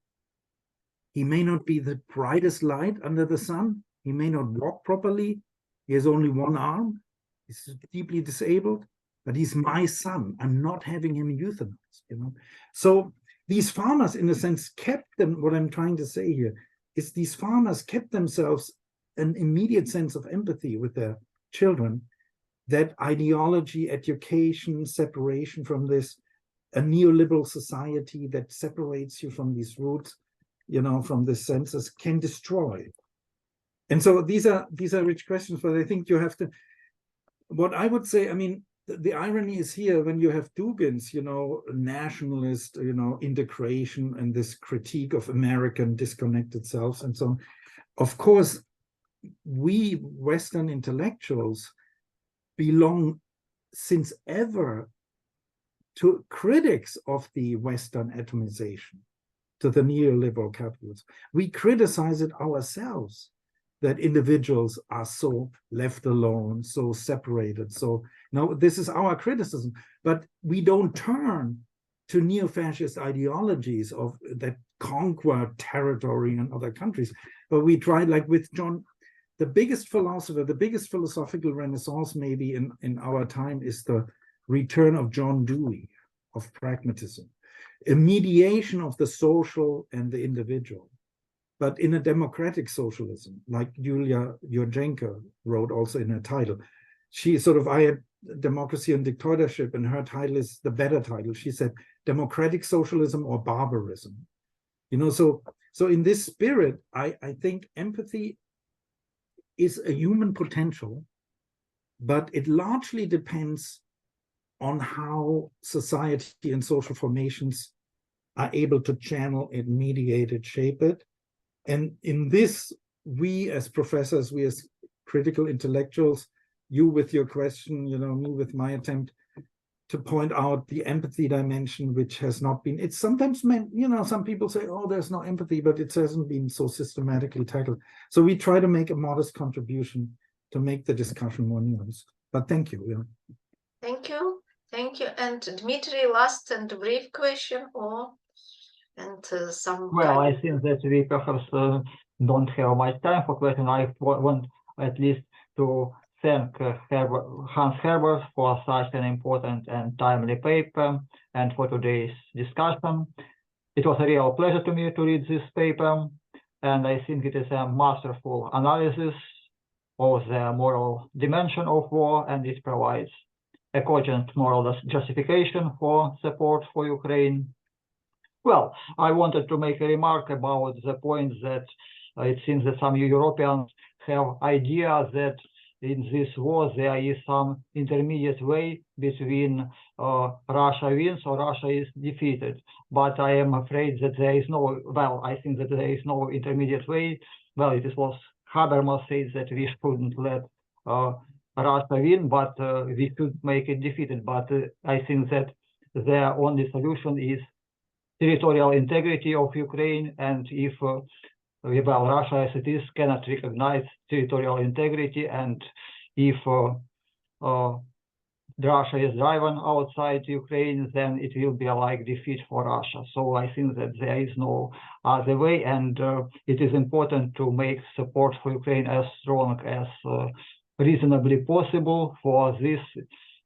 He may not be the brightest light under the sun. He may not walk properly. He has only one arm. He's deeply disabled, but he's my son. I'm not having him euthanized, you know. So these farmers, in a sense, kept them, what I'm trying to say here is these farmers kept themselves an immediate sense of empathy with their children, that ideology, education, separation from this, a neoliberal society that separates you from these roots, you know, from the senses, can destroy. And so these are rich questions, but I think you have to, what I would say, I mean, the irony is here when you have Dugin's, you know, nationalist, you know, integration and this critique of American disconnected selves and so on. Of course, we Western intellectuals belong since ever to critics of the Western atomization, to the neoliberal capitalism. We criticize it ourselves, that individuals are so left alone, so separated. So now this is our criticism, but we don't turn to neo-fascist ideologies of that conquer territory in other countries. But we try, like with John, the biggest philosopher, the biggest philosophical renaissance maybe in our time is the return of John Dewey, of pragmatism, a mediation of the social and the individual, but in a democratic socialism, like Yulia Yurchenko wrote also in her title. She sort of, I had Democracy and Dictatorship, and her title is the better title. She said, democratic socialism or barbarism. You know, so in this spirit, I think empathy is a human potential, but it largely depends on how society and social formations are able to channel it, mediate it, shape it. And in this, we as professors, we as critical intellectuals, you with your question, you know, me with my attempt to point out the empathy dimension, which has not been, it's sometimes meant, you know, some people say, oh, there's no empathy, but it hasn't been so systematically tackled. So we try to make a modest contribution to make the discussion more nuanced. But thank you. Yeah. Thank you. Thank you. And Dmitry, last and brief question, or some. Well, I think that we perhaps don't have much time for questions. I want at least to thank Hans-Herbert for such an important and timely paper and for today's discussion. It was a real pleasure to me to read this paper, and I think it is a masterful analysis of the moral dimension of war, and it provides a cogent moral justification for support for Ukraine. Well, I wanted to make a remark about the point that it seems that some Europeans have idea that in this war there is some intermediate way between Russia wins or Russia is defeated. But I am afraid that there is no, well, I think that there is no intermediate way. Well, it was Habermas says that we shouldn't let Russia win, but we should make it defeated. But I think that the only solution is territorial integrity of Ukraine, and if well, Russia as it is cannot recognize territorial integrity, and if Russia is driven outside Ukraine, then it will be a like defeat for Russia. So I think that there is no other way, and it is important to make support for Ukraine as strong as reasonably possible. For this,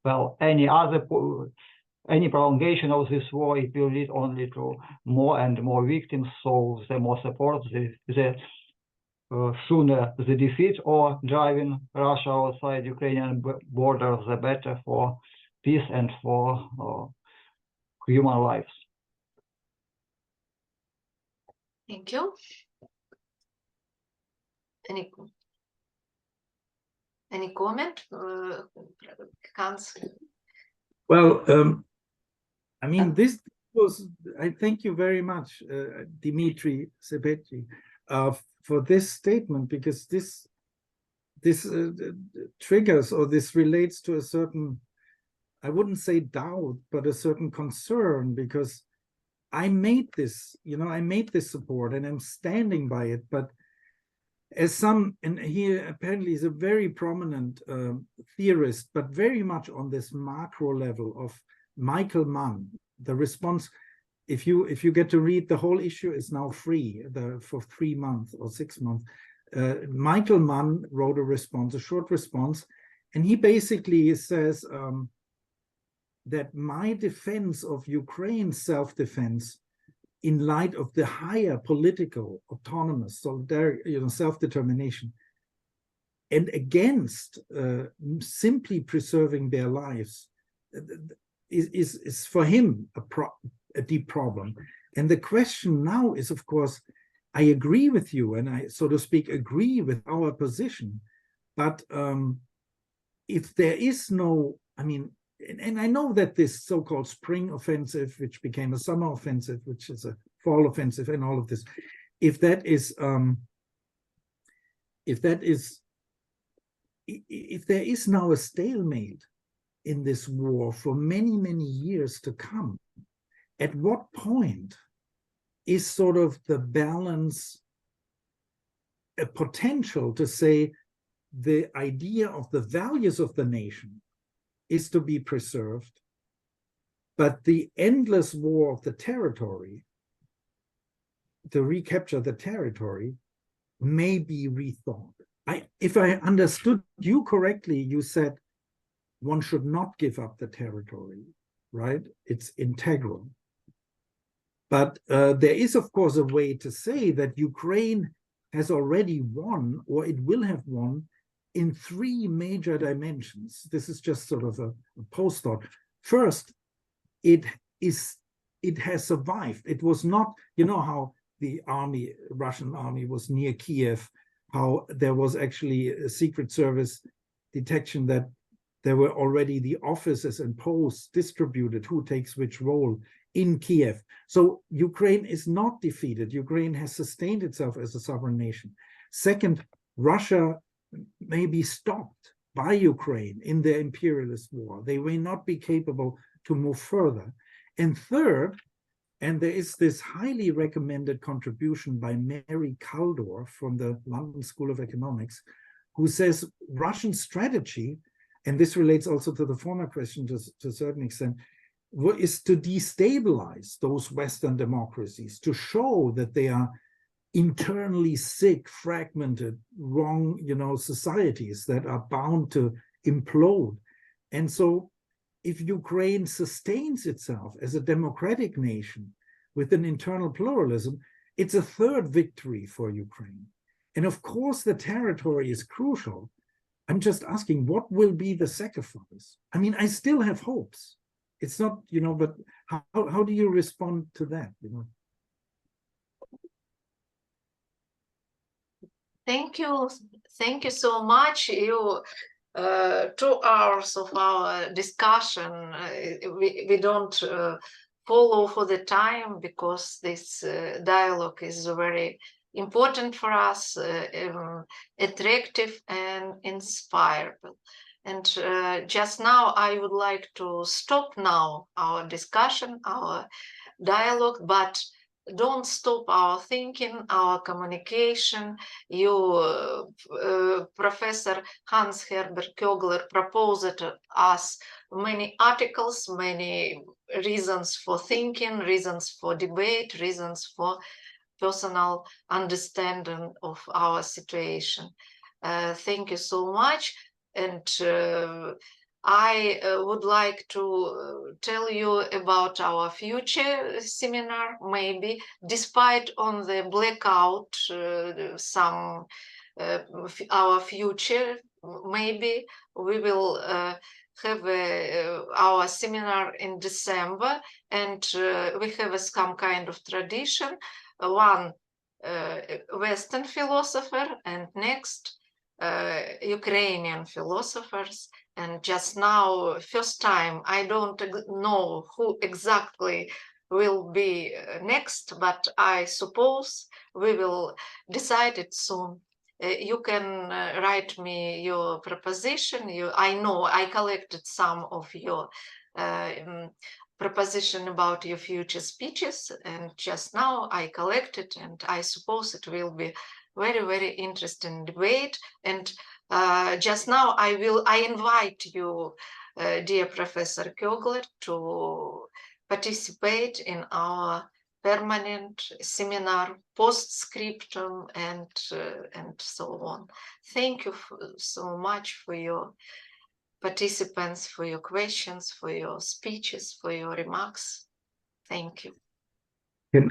well, any prolongation of this war, it will lead only to more and more victims. So the more support, the sooner the defeat or driving Russia outside Ukrainian border, the better for peace and for human lives. Thank you. Any comment, Hans? Well, I mean, this was, I thank you very much, Dmitry Sepetri, for this statement, because this triggers, or this relates to a certain I wouldn't say doubt, but a certain concern, because I made this, I made this support and I'm standing by it. But as some, and he apparently is a very prominent theorist, but very much on this macro level of Michael Mann, the response. If you get to read, the whole issue is now free for 3 months or 6 months. Michael Mann wrote a response, a short response, and he basically says that my defense of Ukraine's self-defense in light of the higher political, autonomous, self-determination, and against simply preserving their lives, is for him a deep problem. And the question now is, of course, I agree with you, and I, so to speak, agree with our position. But if there is no, I mean, and I know that this so-called spring offensive, which became a summer offensive, which is a fall offensive, and all of this, if there is now a stalemate in this war for many, many years to come, at what point is sort of the balance a potential to say the idea of the values of the nation is to be preserved, but the endless war of the territory, to recapture the territory, may be rethought. If I understood you correctly, you said one should not give up the territory, right? It's integral. But there is, of course, a way to say that Ukraine has already won, or it will have won, in 3 major dimensions. This is just sort of a post-thought. First, it has survived. It was not, you know how the army, Russian army, was near Kiev, how there was actually a Secret Service detection that there were already the offices and posts distributed, who takes which role in Kiev. So Ukraine is not defeated. Ukraine has sustained itself as a sovereign nation. Second, Russia may be stopped by Ukraine in their imperialist war. They may not be capable to move further. And third, and there is this highly recommended contribution by Mary Kaldor from the London School of Economics, who says Russian strategy, and this relates also to the former question to a certain extent, is to destabilize those Western democracies, to show that they are internally sick, fragmented, wrong, societies that are bound to implode. And so if Ukraine sustains itself as a democratic nation with an internal pluralism, it's a third victory for Ukraine. And of course, the territory is crucial. I'm just asking, what will be the sacrifice? I mean, I still have hopes. It's not, but how do you respond to that? Thank you so much. 2 hours of our discussion, we don't follow for the time, because this dialogue is very important for us, attractive and inspiring. And just now I would like to stop now our discussion, our dialogue, but don't stop our thinking, our communication. Professor Hans-Herbert Kögler proposed us many articles, many reasons for thinking, reasons for debate, reasons for personal understanding of our situation. Thank you so much. And I would like to tell you about our future seminar, maybe, despite on the blackout, our future, maybe we will have our seminar in December, and we have some kind of tradition, one Western philosopher, and next Ukrainian philosophers. And just now, first time, I don't know who exactly will be next, but I suppose we will decide it soon. you can write me your proposition. I know I collected some of your proposition about your future speeches, and just now I collected, and I suppose it will be very, very interesting debate. And just now I invite you, dear Professor Kögler, to participate in our permanent seminar, postscriptum, and so on. Thank you so much for your participants, for your questions, for your speeches, for your remarks. Thank you.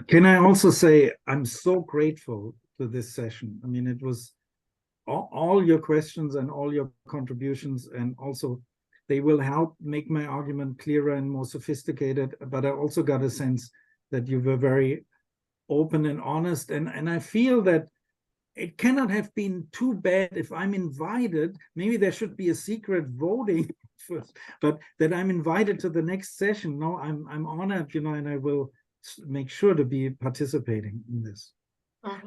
Can I also say I'm so grateful to this session. I mean, it was all your questions and all your contributions, and also they will help make my argument clearer and more sophisticated. But I also got a sense that you were very open and honest, and I feel that it cannot have been too bad if I'm invited. Maybe there should be a secret voting first, but that I'm invited to the next session. No, I'm honored, you know, and I will make sure to be participating in this.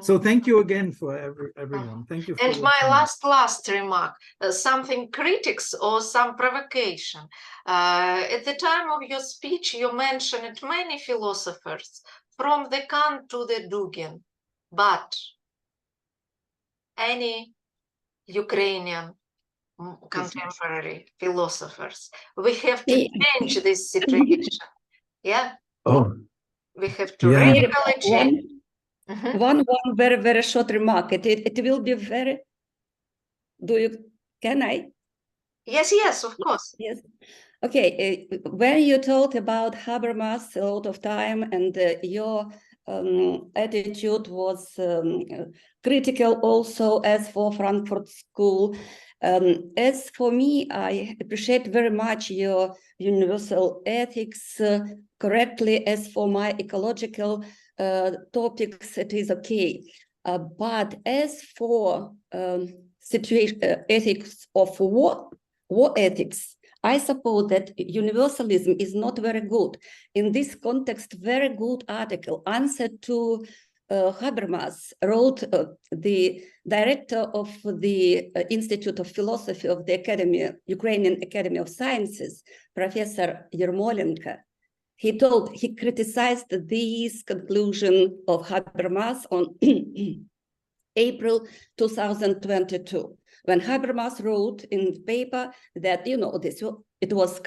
So thank you again for everyone. Thank you. For and my last remark, something critics or some provocation. At the time of your speech, you mentioned many philosophers from the Kant to the Dugin, but any Ukrainian contemporary philosophers. We have to change this situation. Yeah. Oh. We have to radically change. One very, very short remark. It will be very. Can I? Yes, of course. Yes. Okay. When you talked about Habermas a lot of time, and your attitude was critical also as for Frankfurt School. As for me, I appreciate very much your universal ethics correctly. As for my ecological topics, it is okay. But as for ethics of war ethics, I suppose that universalism is not very good. In this context, very good article, answer to Habermas, wrote the director of the Institute of Philosophy of the Ukrainian Academy of Sciences, Professor Yermolenko. He criticized this conclusion of Habermas on April 2022. When Habermas wrote in the paper that, you know, it was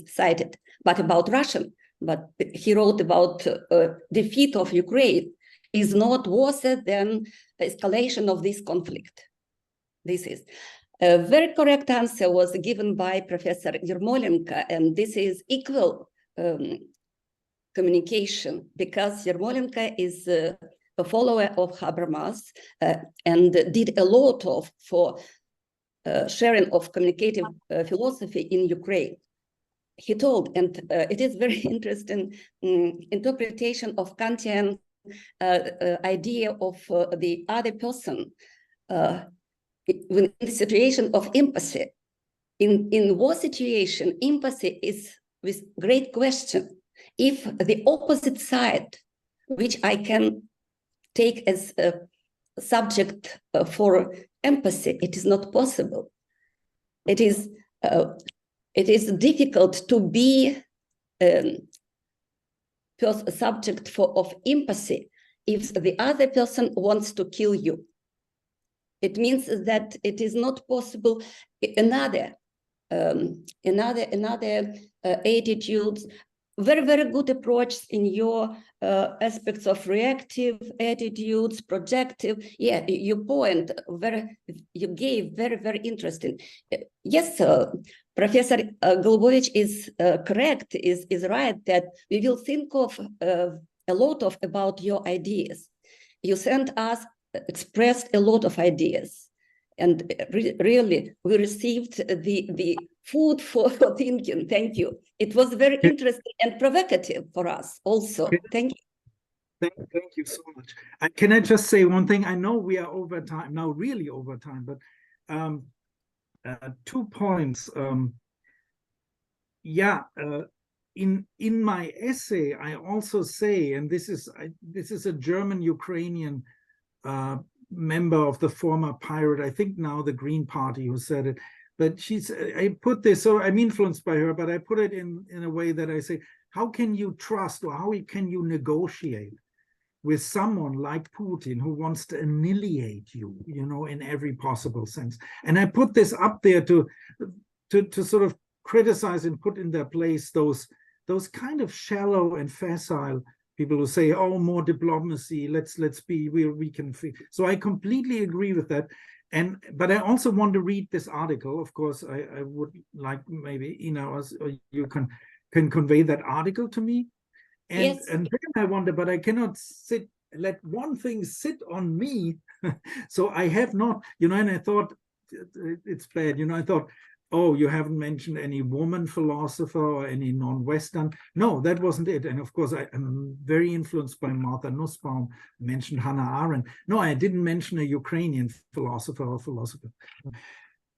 cited, but about Russian, but he wrote about defeat of Ukraine is not worse than escalation of this conflict. This is a very correct answer was given by Professor Yermolenko, and this is equal communication, because Yermolenko is a follower of Habermas and did a lot for sharing of communicative philosophy in Ukraine. He told, and it is very interesting interpretation of Kantian idea of the other person in the situation of empathy. In war situation, empathy is with great question. If the opposite side, which I can take as a subject for empathy, it is not possible. It is difficult to be a subject of empathy if the other person wants to kill you. It means that it is not possible. Another attitudes, very, very good approach in your aspects of reactive attitudes, projective. Yeah, you gave very, very interesting. Yes, Professor Golubovich is correct, is right that we will think of a lot about your ideas. You sent us, expressed a lot of ideas, and really we received the food for thinking. Thank you. It was very interesting and provocative for us also. Thank you. Thank you so much. Can I just say one thing? I know we are over time now, really over time, but 2 points. In my essay, I also say, and this is a German-Ukrainian member of the former pirate, I think now the Green Party, who said it. But I put this, so I'm influenced by her, but I put it in a way that I say, how can you trust, or how can you negotiate with someone like Putin who wants to annihilate you, you know, in every possible sense? And I put this up there to sort of criticize and put in their place those kind of shallow and facile people who say, oh, more diplomacy, let's be, we can. So I completely agree with that. But I also want to read this article. Of course, I would like maybe, you know, you can convey that article to me. And, Yes. and then I wonder, but I cannot let one thing sit on me. So I have not, you know, and I thought it's bad, you know, I thought, oh, you haven't mentioned any woman philosopher or any non-Western. No, that wasn't it. And of course, I am very influenced by Martha Nussbaum, mentioned Hannah Arendt. No, I didn't mention a Ukrainian philosopher or philosopher.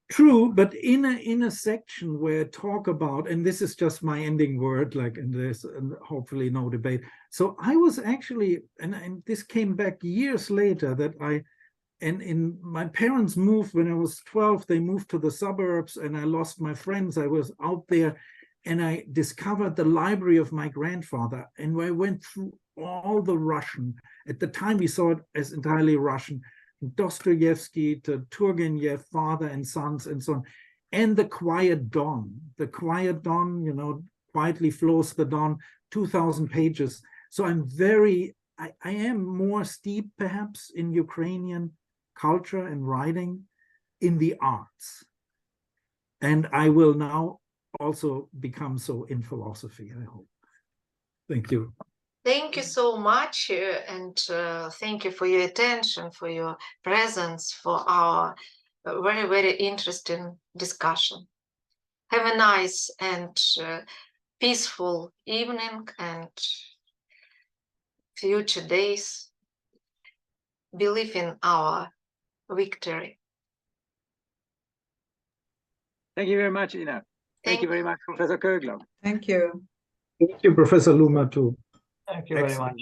True, but in a section where I talk about, and this is just my ending word, like in this, and hopefully no debate. So I was actually, and this came back years later, that in my parents moved when I was 12, they moved to the suburbs, and I lost my friends. I was out there, and I discovered the library of my grandfather, and I went through all the Russian. At the time, we saw it as entirely Russian, Dostoevsky to Turgenev, Father and Sons, and so on. And the Quiet Dawn, you know, quietly flows the dawn, 2,000 pages. So I am more steeped perhaps in Ukrainian culture and writing, in the arts. And I will now also become so in philosophy, I hope. Thank you. Thank you so much, and thank you for your attention, for your presence, for our very, very interesting discussion. Have a nice and peaceful evening and future days. Believe in our victory. Thank you very much, Ina. Thank you very much, Professor Kögler. Thank you. Thank you, Professor Luma, too. Thank you very Excellent. much.